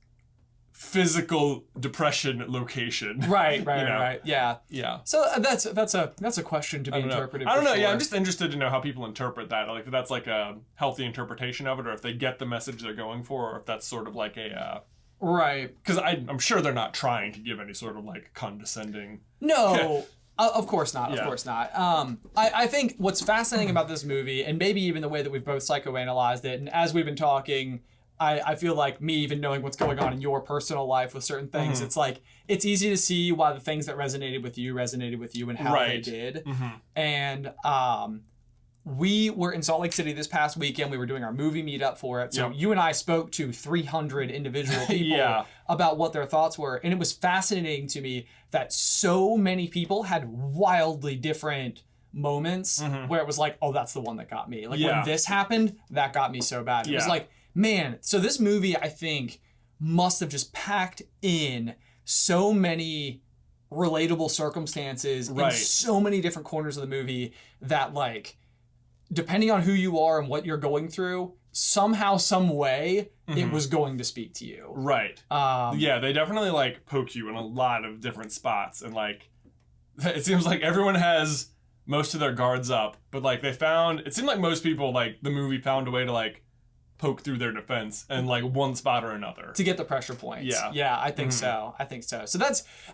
physical depression location. Right, you know? right. Yeah. So that's a question to be interpreted. I don't know. Sure. Yeah, I'm just interested to know how people interpret that. Like, if that's like a healthy interpretation of it, or if they get the message they're going for, or if that's sort of like a right. Because I'm sure they're not trying to give any sort of like condescending. No. Of course not. Of course not. I think what's fascinating about this movie, and maybe even the way that we've both psychoanalyzed it, and as we've been talking, I feel like me even knowing what's going on in your personal life with certain things, it's like, it's easy to see why the things that resonated with you and how they did. And we were in Salt Lake City this past weekend. We were doing our movie meetup for it. So you and I spoke to 300 individual people about what their thoughts were. And it was fascinating to me that so many people had wildly different moments where it was like, oh, that's the one that got me. Like, when this happened, that got me so bad. It was like, man, so this movie, I think, must have just packed in so many relatable circumstances in so many different corners of the movie that, like, depending on who you are and what you're going through, somehow, some way, it was going to speak to you. Right. Yeah, they definitely, like, poke you in a lot of different spots. And, like, it seems like everyone has most of their guards up. But, like, it seemed like most people, like, the movie found a way to, like, poke through their defense in, like, one spot or another. To get the pressure points. Yeah. Yeah, I think so. I think so. So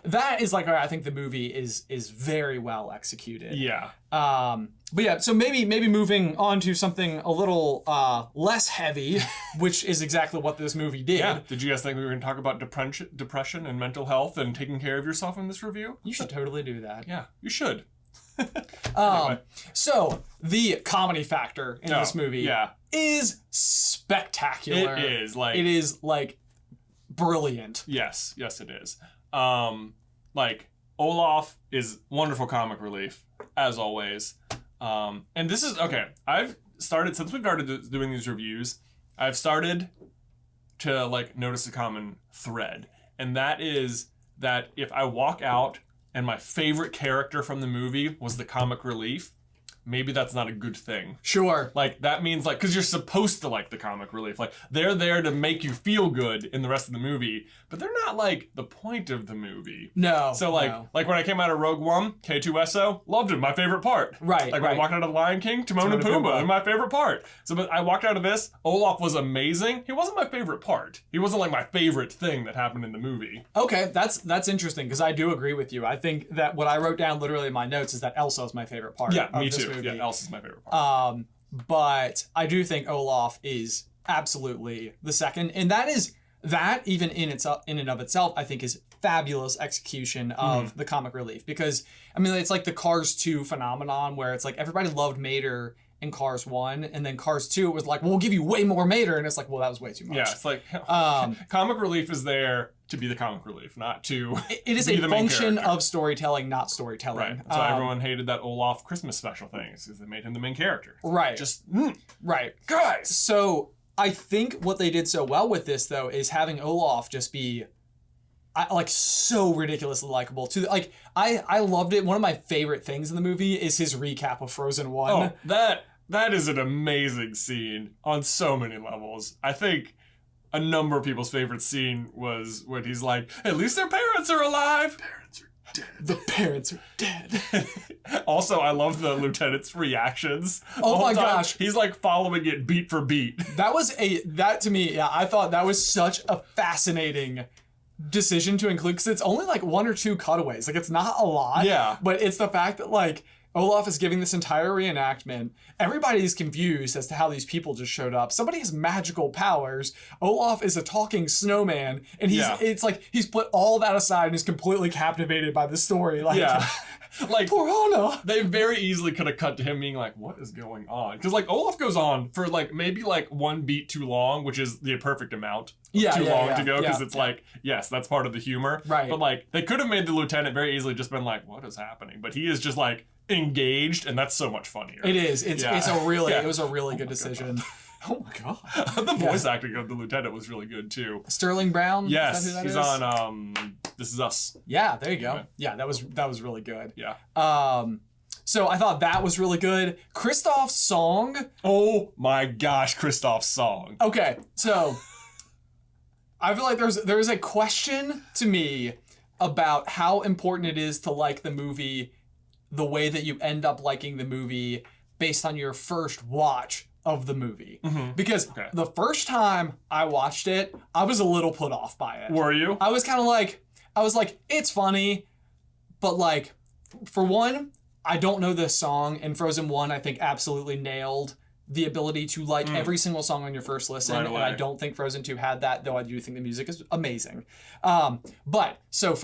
that is, like, I think the movie is very well executed. Yeah. But yeah, so maybe moving on to something a little less heavy, which is exactly what this movie did. Yeah. Did you guys think we were going to talk about depression and mental health and taking care of yourself in this review? You should totally do that. Yeah, you should. Anyway. So the comedy factor in this movie is spectacular. It is like brilliant. Yes, it is. Like, Olaf is wonderful comic relief, as always. And this is, okay, since we started doing these reviews, I've started to, like, notice a common thread. And that is that if I walk out and my favorite character from the movie was the comic relief, maybe that's not a good thing. Sure. Like, that means, like, because you're supposed to like the comic relief. Like, they're there to make you feel good in the rest of the movie, but they're not, like, the point of the movie. No. So, like, when I came out of Rogue One, K2SO, loved it, my favorite part. Right, Like, when I walked out of The Lion King, Timon and Pumbaa, my favorite part. So, but I walked out of this, Olaf was amazing. He wasn't my favorite part. He wasn't, like, my favorite thing that happened in the movie. Okay, that's interesting, because I do agree with you. I think that what I wrote down literally in my notes is that Elsa is my favorite part of me this too. movie. Yeah, Elsa's my favorite part. But I do think Olaf is absolutely the second, and that even in and of itself, I think, is fabulous execution of the comic relief, because I mean, it's like the Cars 2 phenomenon where it's like everybody loved Mater in Cars 1, and then Cars 2 was like, well, we'll give you way more Mater, and it's like, well, that was way too much. Yeah, it's like comic relief is there to be the comic relief, not to it is be a the main function character. of storytelling, not storytelling. Right. That's why everyone hated that Olaf Christmas special thing, because they made him the main character. Right. Just right. Guys. So I think what they did so well with this, though, is having Olaf just be like so ridiculously likable. I loved it. One of my favorite things in the movie is his recap of Frozen 1. Oh, that is an amazing scene on so many levels. I think a number of people's favorite scene was when he's like, at least their parents are alive. Parents are dead. The parents are dead. Also, I love the lieutenant's reactions. Oh my gosh. He's like following it beat for beat. That to me, yeah, I thought that was such a fascinating decision to include, because it's only like one or two cutaways. Like, it's not a lot. Yeah. But it's the fact that, like, Olaf is giving this entire reenactment. Everybody's confused as to how these people just showed up. Somebody has magical powers. Olaf is a talking snowman, and it's like he's put all that aside and is completely captivated by the story. Like, like, poor Anna. They very easily could have cut to him being like, what is going on? Because, like, Olaf goes on for, like, maybe, like, one beat too long, which is the perfect amount. Too long to go, because it's like, yes, that's part of the humor. Right. But, like, they could have made the lieutenant very easily just been like, what is happening? But he is just, like, engaged, and that's so much funnier. It is. It was a really good decision. Oh my god. The voice acting of the lieutenant was really good too. Sterling Brown? Yes, is that who that he's is? on This Is Us. Yeah, there you go. Yeah, that was really good. Yeah. So I thought that was really good. Kristof's song. Oh my gosh, Kristof's song. Okay, so I feel like there's a question to me about how important it is to like the movie the way that you end up liking the movie based on your first watch of the movie. Because the first time I watched it, I was a little put off by it. Were you? I was like, it's funny, but, like, for one, I don't know this song, and Frozen 1, I think, absolutely nailed the ability to like every single song on your first listen, right and I don't think Frozen 2 had that, though I do think the music is amazing. But so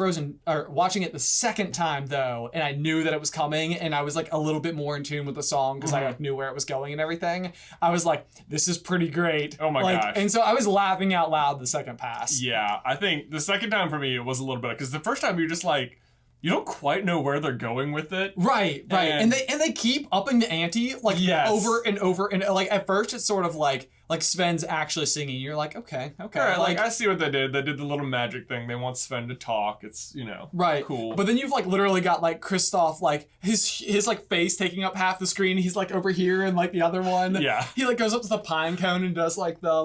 watching it the second time, though, and I knew that it was coming, and I was like a little bit more in tune with the song because I like knew where it was going and everything. I was like, this is pretty great. Oh my gosh. And so I was laughing out loud the second pass. Yeah, I think the second time for me it was a little bit, because the first time you're just like, you don't quite know where they're going with it. Right. And they keep upping the ante, like, over and over. And, like, at first it's sort of like like Sven's actually singing. You're like, okay. All right, like I see what they did. They did the little magic thing. They want Sven to talk. It's, right, cool. But then you've like literally got like Kristof, like his like face taking up half the screen. He's like over here and like the other one. Yeah. He like goes up to the pine cone and does like the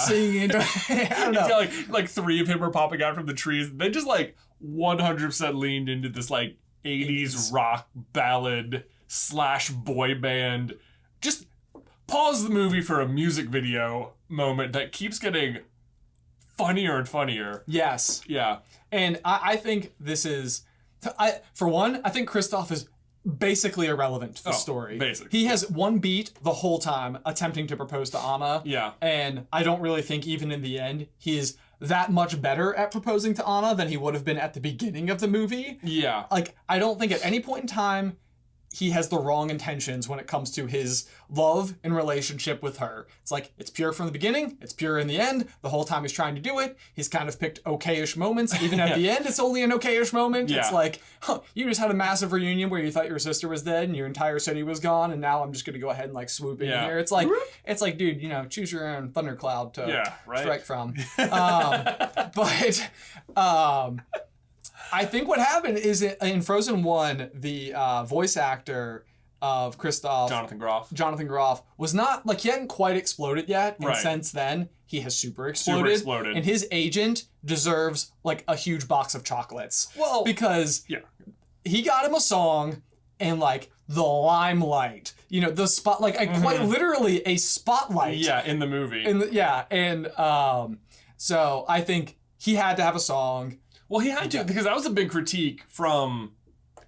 singing. I don't know. Like 3 of him are popping out from the trees. They just like 100% leaned into this like 80s rock ballad / boy band. Just pause the movie for a music video moment that keeps getting funnier and funnier. Yes. Yeah. And I think this is, for one, I think Kristof is basically irrelevant to the story. Basically. He has one beat the whole time attempting to propose to Anna. Yeah. And I don't really think even in the end he is that much better at proposing to Anna than he would have been at the beginning of the movie. Yeah. Like, I don't think at any point in time he has the wrong intentions when it comes to his love and relationship with her. It's like, it's pure from the beginning, it's pure in the end. The whole time he's trying to do it, he's kind of picked okay-ish moments. Even at the end, it's only an okay-ish moment. Yeah. It's like, you just had a massive reunion where you thought your sister was dead and your entire city was gone, and now I'm just gonna go ahead and like swoop in here. It's like, dude, choose your own thundercloud to strike from. I think what happened is in Frozen 1, the voice actor of Kristof, Jonathan Groff, was not, like, he hadn't quite exploded yet. And since then, he has super exploded. And his agent deserves, like, a huge box of chocolates. Well, because he got him a song and, like, the limelight. The spot, like, quite literally a spotlight. Yeah, in the movie. So I think he had to have a song. Well, he had to, because that was a big critique from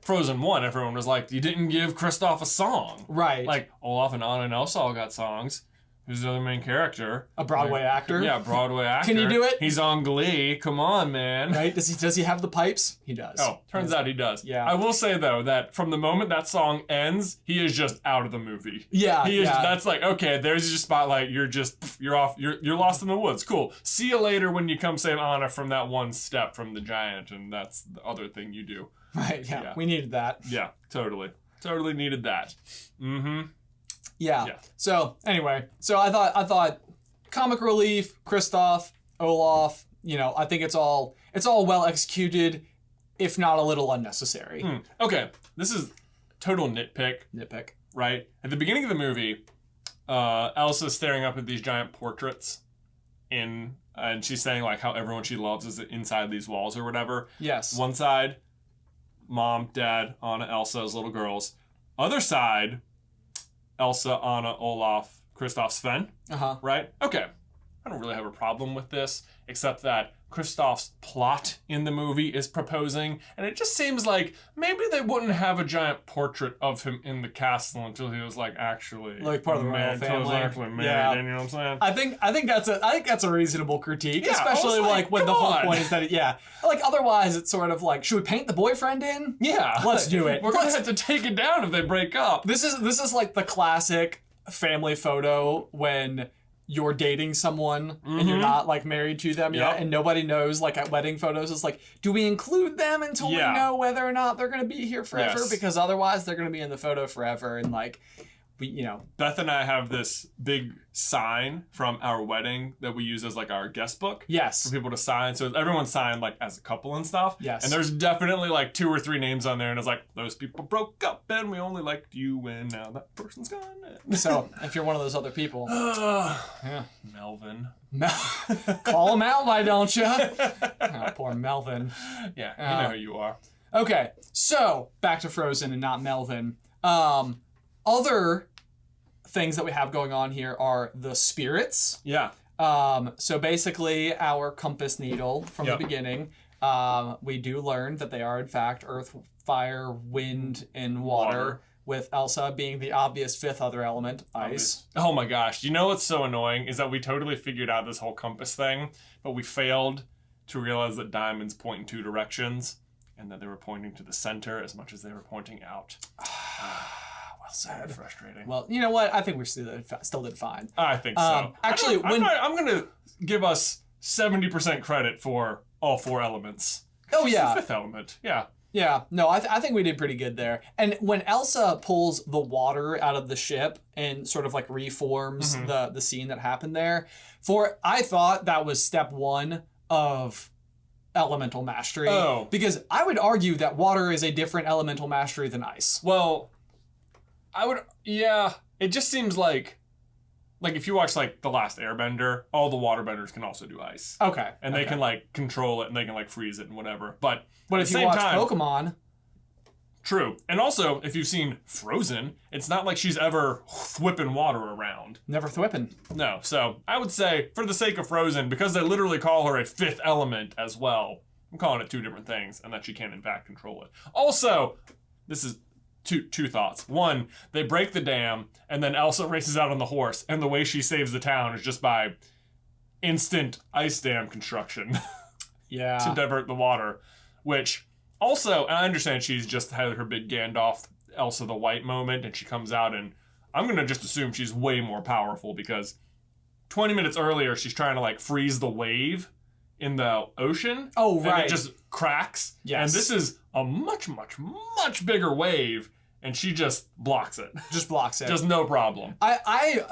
Frozen 1. Everyone was like, you didn't give Kristof a song. Right. Like, Olaf and Anna and Elsa all got songs. Who's the other main character? A Broadway actor. Yeah, Broadway actor. Can he do it? He's on Glee. Come on, man. Right? Does he have the pipes? He does. Oh, turns out he does. Yeah. I will say, though, that from the moment that song ends, he is just out of the movie. Yeah. That's like, okay, there's your spotlight. You're off. You're lost in the woods. Cool. See you later when you come save Anna from that one step from the giant, and that's the other thing you do. Right, yeah. We needed that. Yeah, totally. Totally needed that. Mm-hmm. Yeah. So anyway, I thought comic relief, Kristof, Olaf, I think it's all well executed, if not a little unnecessary. Okay, this is total nitpick. Right? At the beginning of the movie, Elsa's staring up at these giant portraits and she's saying like how everyone she loves is inside these walls or whatever. Yes. One side, Mom, Dad, Anna, Elsa as little girls. Other side, Elsa, Anna, Olaf, Kristof, Sven. Right? Okay. I don't really have a problem with this, except that Kristof's plot in the movie is proposing, and it just seems like maybe they wouldn't have a giant portrait of him in the castle until he was like actually like part of the royal family. Actually married, you know what I'm saying? I think that's a reasonable critique, yeah, especially like when the whole point is that like otherwise it's sort of like, should we paint the boyfriend in? Yeah, let's do it. We're gonna have to take it down if they break up. This is like the classic family photo when you're dating someone and you're not like married to them yet, and nobody knows, like at wedding photos, it's like, do we include them until we know whether or not they're going to be here forever? Because otherwise they're going to be in the photo forever. And like, Beth and I have this big sign from our wedding that we use as like our guest book. Yes. For people to sign. So everyone signed like as a couple and stuff. Yes. And there's definitely like 2 or 3 names on there, and it's like, those people broke up and we only liked you and now that person's gone. So if you're one of those other people. Melvin. Call him out, why don't you? Oh, poor Melvin. Yeah, you know who you are. Okay, so back to Frozen and not Melvin. Other things that we have going on here are the spirits. Yeah. So basically our compass needle from the beginning, we do learn that they are in fact earth, fire, wind, and water. With Elsa being the obvious 5th other element, ice. Oh my gosh. You know what's so annoying is that we totally figured out this whole compass thing, but we failed to realize that diamonds point in 2 directions and that they were pointing to the center as much as they were pointing out. Well said. Frustrating. Well, you know what? I think we still did fine. I think so. Actually, I'm going to give us 70% credit for all 4 elements. Oh, yeah. It's the 5th element. Yeah. Yeah, no, I think we did pretty good there. And when Elsa pulls the water out of the ship and sort of like reforms the scene that happened there, I thought that was step one of elemental mastery. Oh. Because I would argue that water is a different elemental mastery than ice. Well, it just seems like if you watch like The Last Airbender, all the waterbenders can also do ice. Okay. And they can like control it and they can like freeze it and whatever. But if you watch Pokemon. True. And also, if you've seen Frozen, it's not like she's ever whipping water around. Never thwipping. No. So I would say, for the sake of Frozen, because they literally call her a fifth element as well, I'm calling it two different things, and that she can in fact control it. Also, this is two thoughts. One, they break the dam, and then Elsa races out on the horse, and the way she saves the town is just by instant ice dam construction. Yeah. To divert the water, which also, and I understand she's just had her big Gandalf Elsa the White moment, and she comes out, and I'm going to just assume she's way more powerful, because 20 minutes earlier, she's trying to like freeze the wave in the ocean. Oh, right. And it just cracks. Yes. And this is a much, much, much bigger wave, and she just blocks it. Just blocks it. Just no problem. I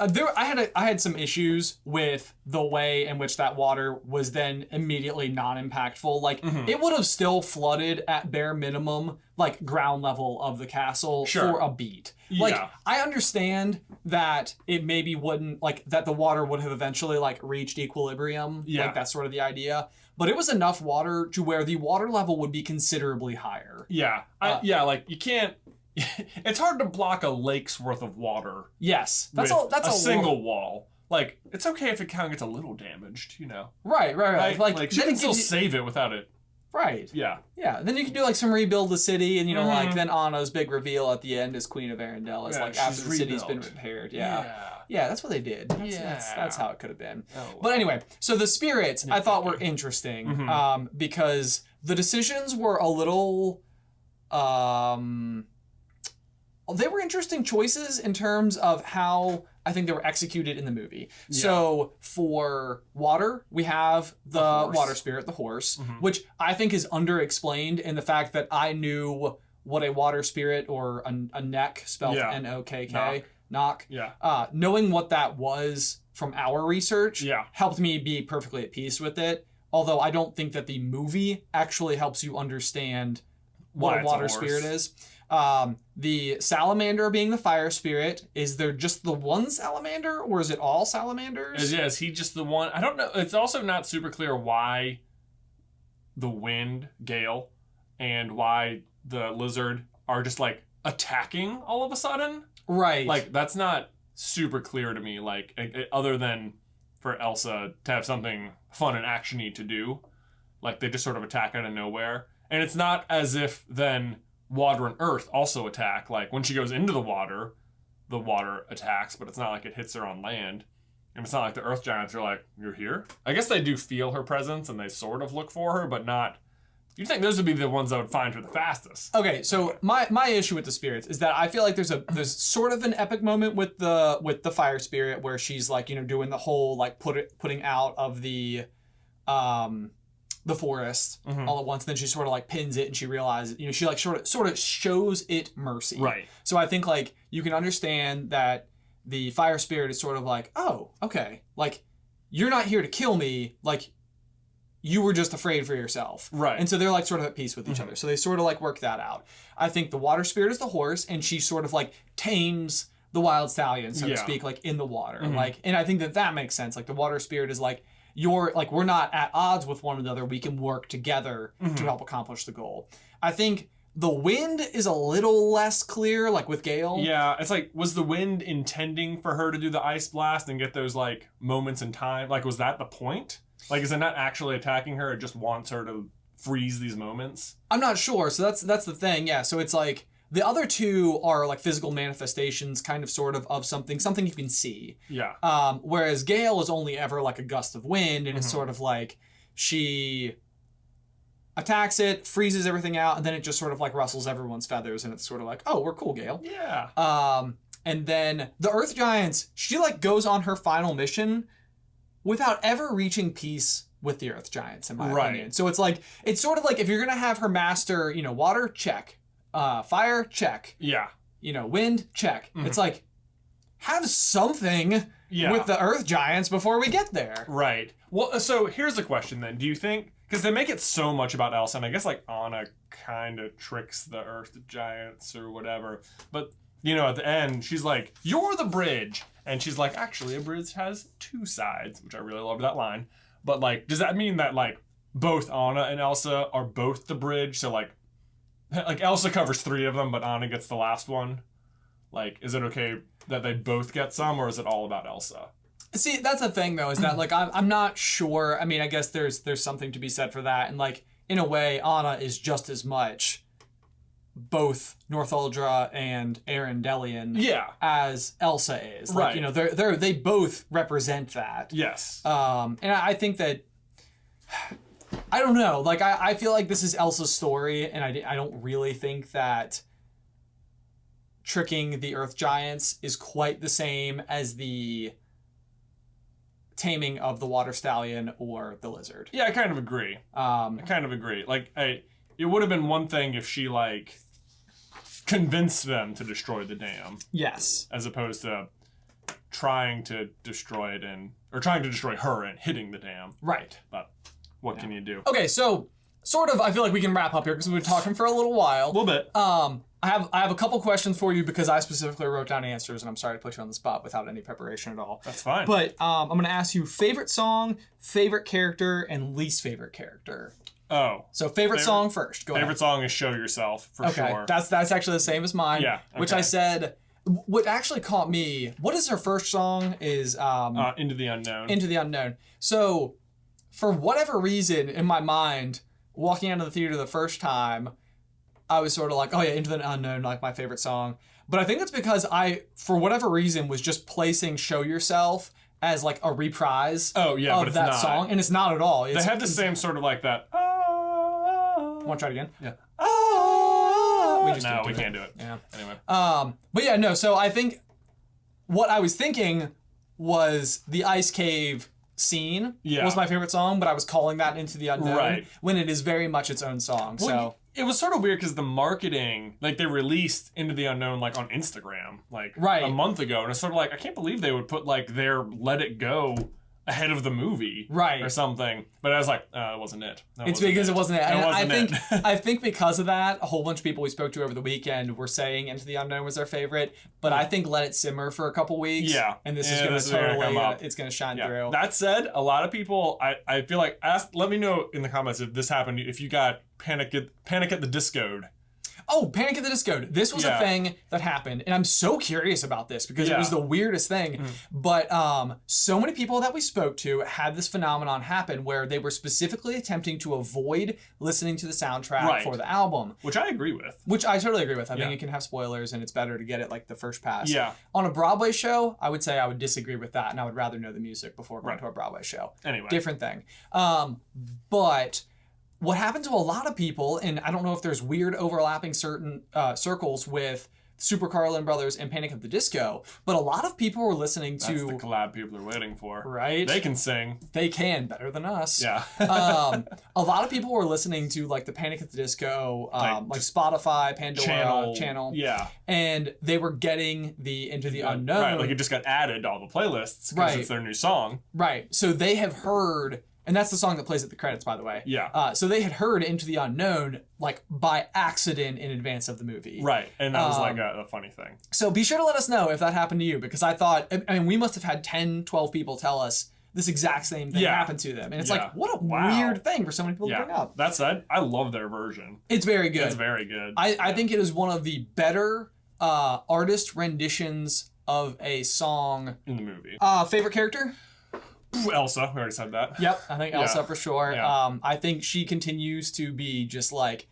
had some issues with the way in which that water was then immediately non-impactful. Like, it would have still flooded at bare minimum, like, ground level of the castle for a beat. Like, Yeah. I understand that it maybe wouldn't, like, that the water would have eventually, like, reached equilibrium. Yeah. Like, that's sort of the idea. But it was enough water to where the water level would be considerably higher. Yeah. Like, you can't... It's hard to block a lake's worth of water. Yes. That's with a single wall. Like, it's okay if it kind of gets a little damaged, you know? Right. Like you can still save it without it. Right. Yeah. Yeah. Then you can do like some rebuild the city, and like then Anna's big reveal at the end as Queen of Arendelle is like after the city's been repaired. Yeah, that's what they did. That's how it could have been. Oh, wow. But anyway, so the spirits I thought were interesting because the decisions were a little they were interesting choices in terms of how I think they were executed in the movie. Yeah. So for water, we have the water spirit, the horse, which I think is underexplained in the fact that I knew what a water spirit or a neck, spelled N-O-K-K, knock. Yeah. Knowing what that was from our research helped me be perfectly at peace with it. Although I don't think that the movie actually helps you understand what a water spirit is. The salamander being the fire spirit, is there just the one salamander or is it all salamanders? Is he just the one? I don't know. It's also not super clear why the wind, Gale, and why the lizard are just like attacking all of a sudden. Right. Like, that's not super clear to me, like, other than for Elsa to have something fun and actiony to do. Like, they just sort of attack out of nowhere. And it's not as if then water and earth also attack. Like, when she goes into the water attacks, but it's not like it hits her on land. And it's not like the earth giants are like, you're here? I guess they do feel her presence and they sort of look for her, but not... You'd think those would be the ones that would find her the fastest. Okay, so my issue with the spirits is that I feel like there's sort of an epic moment with the fire spirit where she's like, doing the whole like putting out of the forest all at once. Then she sort of like pins it and she realizes, she like sort of shows it mercy. Right. So I think like you can understand that the fire spirit is sort of like, oh, okay, like you're not here to kill me, like you were just afraid for yourself. Right. And so they're like sort of at peace with each other. So they sort of like work that out. I think the water spirit is the horse, and she sort of like tames the wild stallion, so to speak, like in the water. Like, and I think that makes sense. Like the water spirit is like, we're not at odds with one another. We can work together to help accomplish the goal. I think the wind is a little less clear, like with Gale. Yeah, it's like, was the wind intending for her to do the ice blast and get those like moments in time? Like, was that the point? Like, is it not actually attacking her? It just wants her to freeze these moments? I'm not sure. So that's the thing. Yeah. So it's like the other two are like physical manifestations, kind of sort of something you can see. Yeah. Whereas Gale is only ever like a gust of wind, and it's sort of like she attacks it, freezes everything out, and then it just sort of like rustles everyone's feathers, and it's sort of like, oh, we're cool, Gale. Yeah. And then the Earth Giants, she like goes on her final mission without ever reaching peace with the Earth Giants, in my Right. opinion. So it's like, it's sort of like if you're going to have her master, you know, water, check. Fire, check. Yeah. You know, wind, check. It's like, have something with the Earth Giants before we get there. Right. Well, so here's the question then. Do you think, because they make it so much about Elsa, and I guess like Anna kind of tricks the Earth Giants or whatever, but you know, at the end, she's like, "You're the bridge," and she's like, "Actually, a bridge has two sides," which I really love that line. But like, does that mean that like both Anna and Elsa are both the bridge? So like Elsa covers 3 of them, but Anna gets the last one. Like, is it okay that they both get some, or is it all about Elsa? See, that's the thing though, is that like I'm not sure. I mean, I guess there's something to be said for that, and like in a way, Anna is just as much both Northuldra and Arendelian as Elsa is. Like, you know, they both represent that. Yes. And I think that, I don't know, like I feel like this is Elsa's story, and I don't really think that tricking the Earth Giants is quite the same as the taming of the Water Stallion or the Lizard. Yeah, I kind of agree. Like, it would have been one thing if she, like, convinced them to destroy the dam. Yes. As opposed to trying to destroy it or trying to destroy her and hitting the dam. Right. But what can you do? Okay, so sort of, I feel like we can wrap up here because we've been talking for a little while. A little bit. I have a couple questions for you because I specifically wrote down answers, and I'm sorry to put you on the spot without any preparation at all. That's fine. But I'm going to ask you favorite song, favorite character, and least favorite character. Oh. So favorite song first. Go ahead. Favorite song is Show Yourself, for sure. That's actually the same as mine. Yeah. Okay. Which I said, what actually caught me, what is her first song is... Into the Unknown. Into the Unknown. So, for whatever reason, in my mind, walking out of the theater the first time, I was sort of like, oh yeah, Into the Unknown, like my favorite song. But I think that's because I, for whatever reason, was just placing Show Yourself as like a reprise of that not. song. And it's not at all. They have the same sort of like that. Want to try it again? Yeah. We can't do it. Yeah. Anyway. But yeah, no, so I think what I was thinking was the ice cave scene was my favorite song, but I was calling that Into the Unknown when it is very much its own song. Well, so it was sort of weird because the marketing, like they released Into the Unknown like on Instagram like a month ago, and it's sort of like I can't believe they would put like their Let It Go ahead of the movie or something. But I was like, it wasn't it. It's because it wasn't it. And I think because of that, a whole bunch of people we spoke to over the weekend were saying Into the Unknown was their favorite. But I think Let It Simmer for a couple weeks. Yeah. And this is going to totally, it's going to shine through. That said, a lot of people, I feel like, let me know in the comments if this happened, if you got Panic at the Disco'd. Oh, Panic at the Disco. This was a thing that happened, and I'm so curious about this because it was the weirdest thing. But so many people that we spoke to had this phenomenon happen where they were specifically attempting to avoid listening to the soundtrack for the album. Which I agree with. Which I totally agree with. I think it can have spoilers, and it's better to get it like the first pass. Yeah. On a Broadway show, I would say I would disagree with that, and I would rather know the music before going to a Broadway show. Anyway. Different thing. But... what happened to a lot of people, and I don't know if there's weird overlapping certain circles with SuperCarlinBrothers and Panic at the Disco, but a lot of people were listening to... That's the collab people are waiting for. Right? They can sing. They can, better than us. Yeah. A lot of people were listening to like the Panic at the Disco, like Spotify, Pandora, channel. Yeah. And they were getting the Into the Unknown. Right, like it just got added to all the playlists because it's their new song. Right. So they have heard... and that's the song that plays at the credits, by the way. Yeah. So they had heard Into the Unknown, like, by accident in advance of the movie. Right. And that was, like, a funny thing. So be sure to let us know if that happened to you, because I thought, I mean, we must have had 10, 12 people tell us this exact same thing happened to them. And it's like, what a weird thing for so many people to bring up. That said, I love their version. It's very good. It's very good. I think it is one of the better artist renditions of a song. In the movie. Favorite character? Elsa, we already said that. Yep, I think Elsa for sure. Yeah. I think she continues to be just like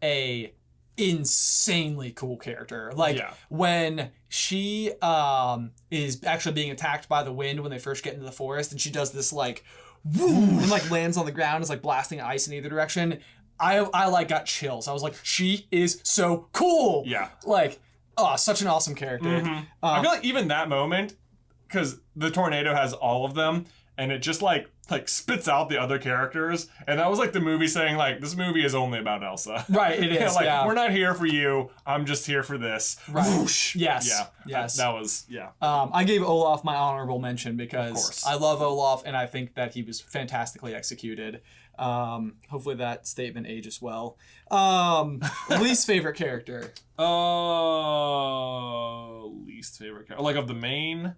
a insanely cool character. Like when she is actually being attacked by the wind when they first get into the forest, and she does this like woo, and like lands on the ground, is like blasting ice in either direction. I like got chills. I was like, she is so cool. Yeah. Like, such an awesome character. I feel like even that moment, because the tornado has all of them, and it just like like spits out the other characters, and that was like the movie saying like, this movie is only about Elsa. Right, it is. Like, we're not here for you. I'm just here for this. Right. Whoosh. Yes. Yeah. Yes. That was I gave Olaf my honorable mention Of because course. I love Olaf and I think that he was fantastically executed. Hopefully that statement ages well. Least favorite character. Least favorite character, like of the main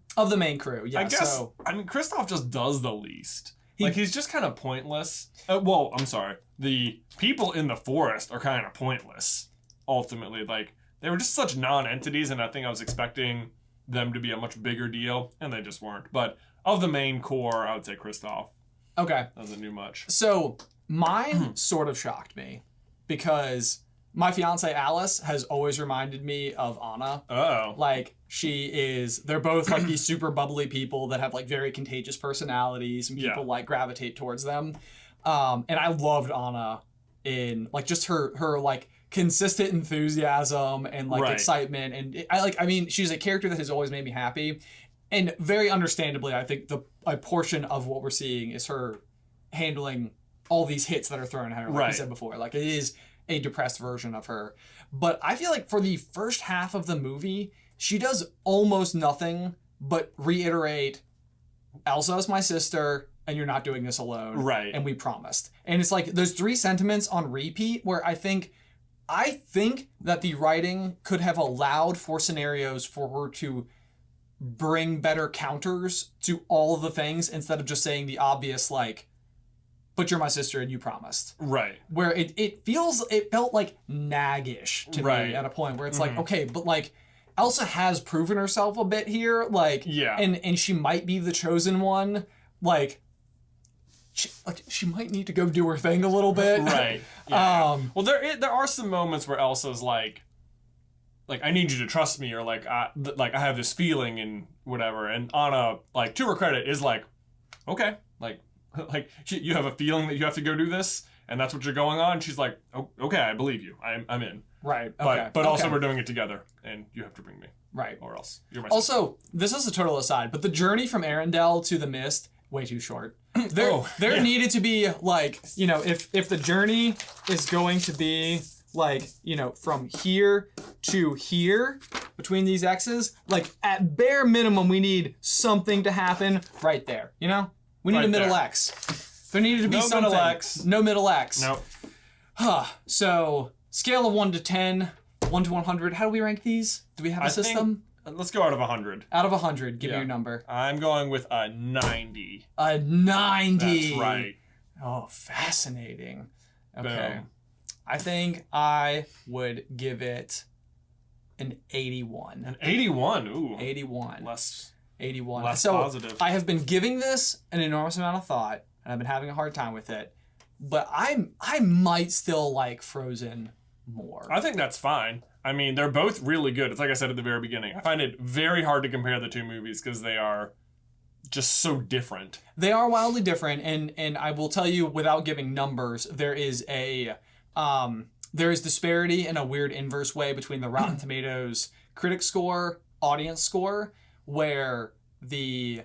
crew. Yeah. I guess. So, I mean, Kristof just does the least. He's just kind of pointless. Well, I'm sorry. The people in the forest are kind of pointless. Ultimately, like they were just such non-entities, and I think I was expecting them to be a much bigger deal, and they just weren't. But of the main core, I would say Kristof. okay. Doesn't do much. So mine sort of shocked me because my fiance Alice has always reminded me of Anna. Oh. Like they're both like these super bubbly people that have like very contagious personalities and people like gravitate towards them. And I loved Anna in like just her like consistent enthusiasm and like excitement. And I mean, she's a character that has always made me happy. And very understandably, I think a portion of what we're seeing is her handling all these hits that are thrown at her, like I said before. Like, it is a depressed version of her. But I feel like for the first half of the movie, she does almost nothing but reiterate, Elsa is my sister, and you're not doing this alone. Right. And we promised. And it's like, there's 3 sentiments on repeat where I think that the writing could have allowed for scenarios for her to bring better counters to all of the things instead of just saying the obvious, like, but you're my sister and you promised. Right. Where it felt like naggish to me at a point where it's like, okay, but like Elsa has proven herself a bit here, like, and she might be the chosen one, like she might need to go do her thing a little bit. Right. Yeah. Well, there are some moments where Elsa's like I need you to trust me, or like I have this feeling and whatever. And Anna, like, to her credit, is like, okay, like you have a feeling that you have to go do this, and that's what you're going on. She's like, oh, okay, I believe you. I'm in. Right. Okay. But also we're doing it together, and you have to bring me. Right. Or else you're my sister. Also, this is a total aside, but the journey from Arendelle to the Mist, way too short. There needed to be, like, you know, if the journey is going to be like, you know, from here to here between these X's, like, at bare minimum, we need something to happen right there, you know? We need a middle X. There needed to be something. Middle X. No middle X. Nope. So, scale of 1 to 10, 1 to 100, how do we rank these? Do we have a system? Let's go out of 100. Out of 100, give me your number. I'm going with a 90. A 90. That's right. Oh, fascinating. Okay. Boom. I think I would give it an 81. An 81. Ooh. 81. Less 81. Less so positive. I have been giving this an enormous amount of thought, and I've been having a hard time with it. But I might still like Frozen more. I think that's fine. I mean, they're both really good. It's like I said at the very beginning. I find it very hard to compare the 2 movies because they are just so different. They are wildly different, and I will tell you, without giving numbers, there is disparity in a weird inverse way between the Rotten Tomatoes critic score, audience score, where the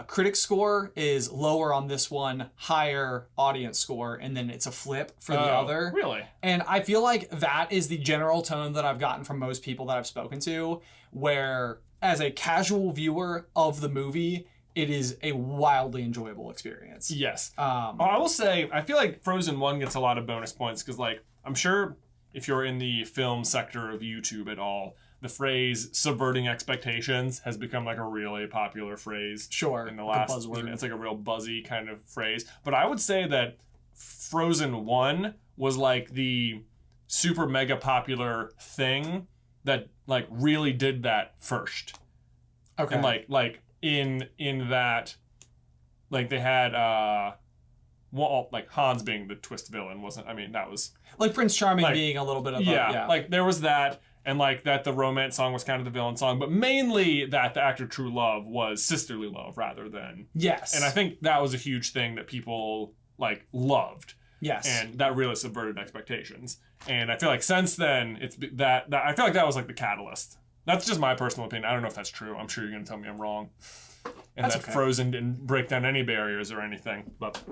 critic score is lower on this one, higher audience score, and then it's a flip for the other. Really? And I feel like that is the general tone that I've gotten from most people that I've spoken to, where as a casual viewer of the movie, it is a wildly enjoyable experience. Yes. I will say, I feel like Frozen 1 gets a lot of bonus points because, like, I'm sure if you're in the film sector of YouTube at all, the phrase subverting expectations has become like a really popular phrase. Sure. In the last, buzzword. It's like a real buzzy kind of phrase. But I would say that Frozen 1 was like the super mega popular thing that like really did that first. Okay. And like in that, like they had like Hans being the twist villain wasn't. I mean, that was like Prince Charming being a little bit of like there was that. And like that the romance song was kind of the villain song, but mainly that the act of true love was sisterly love rather than... Yes. And I think that was a huge thing that people like loved. Yes. And that really subverted expectations. And I feel like since then, it's that I feel like that was like the catalyst. That's just my personal opinion. I don't know if that's true. I'm sure you're going to tell me I'm wrong. And That's that okay. Frozen didn't break down any barriers or anything. But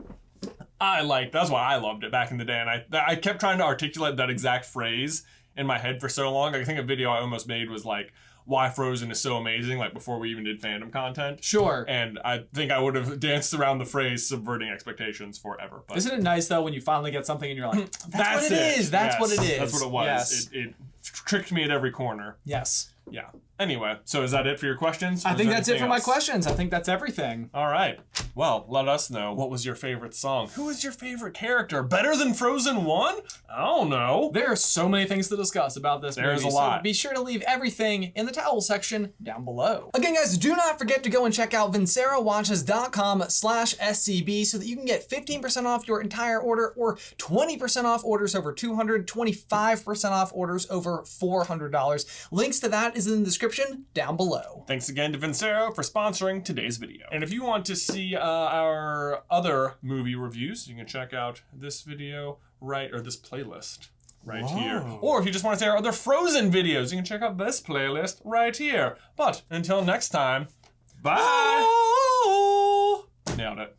that's why I loved it back in the day. And I kept trying to articulate that exact phrase in my head for so long. I think a video I almost made was like, why Frozen is so amazing, like before we even did fandom content. Sure. And I think I would have danced around the phrase subverting expectations forever. But isn't it nice though when you finally get something and you're like, that's what it is. That's Yes, what it is. That's what it was. Yes. It tricked me at every corner. Yes. Yeah. Anyway, so is that it for your questions? I think that's it for my else? questions. I think that's everything. All right. Well, let us know. What was your favorite song? Who was your favorite character? Better than Frozen 1? I don't know. There are so many things to discuss about this movie. There's a lot. So be sure to leave everything in the towel section down below. Again, guys, do not forget to go and check out vincerawatches.com/SCB so that you can get 15% off your entire order or 20% off orders over $200, 25% off orders over $400. Links to that is in the description down below. Thanks again to Vincero for sponsoring today's video. And if you want to see our other movie reviews, you can check out this video or this playlist right here. Or if you just want to see our other Frozen videos, you can check out this playlist right here. But until next time, bye! Nailed it.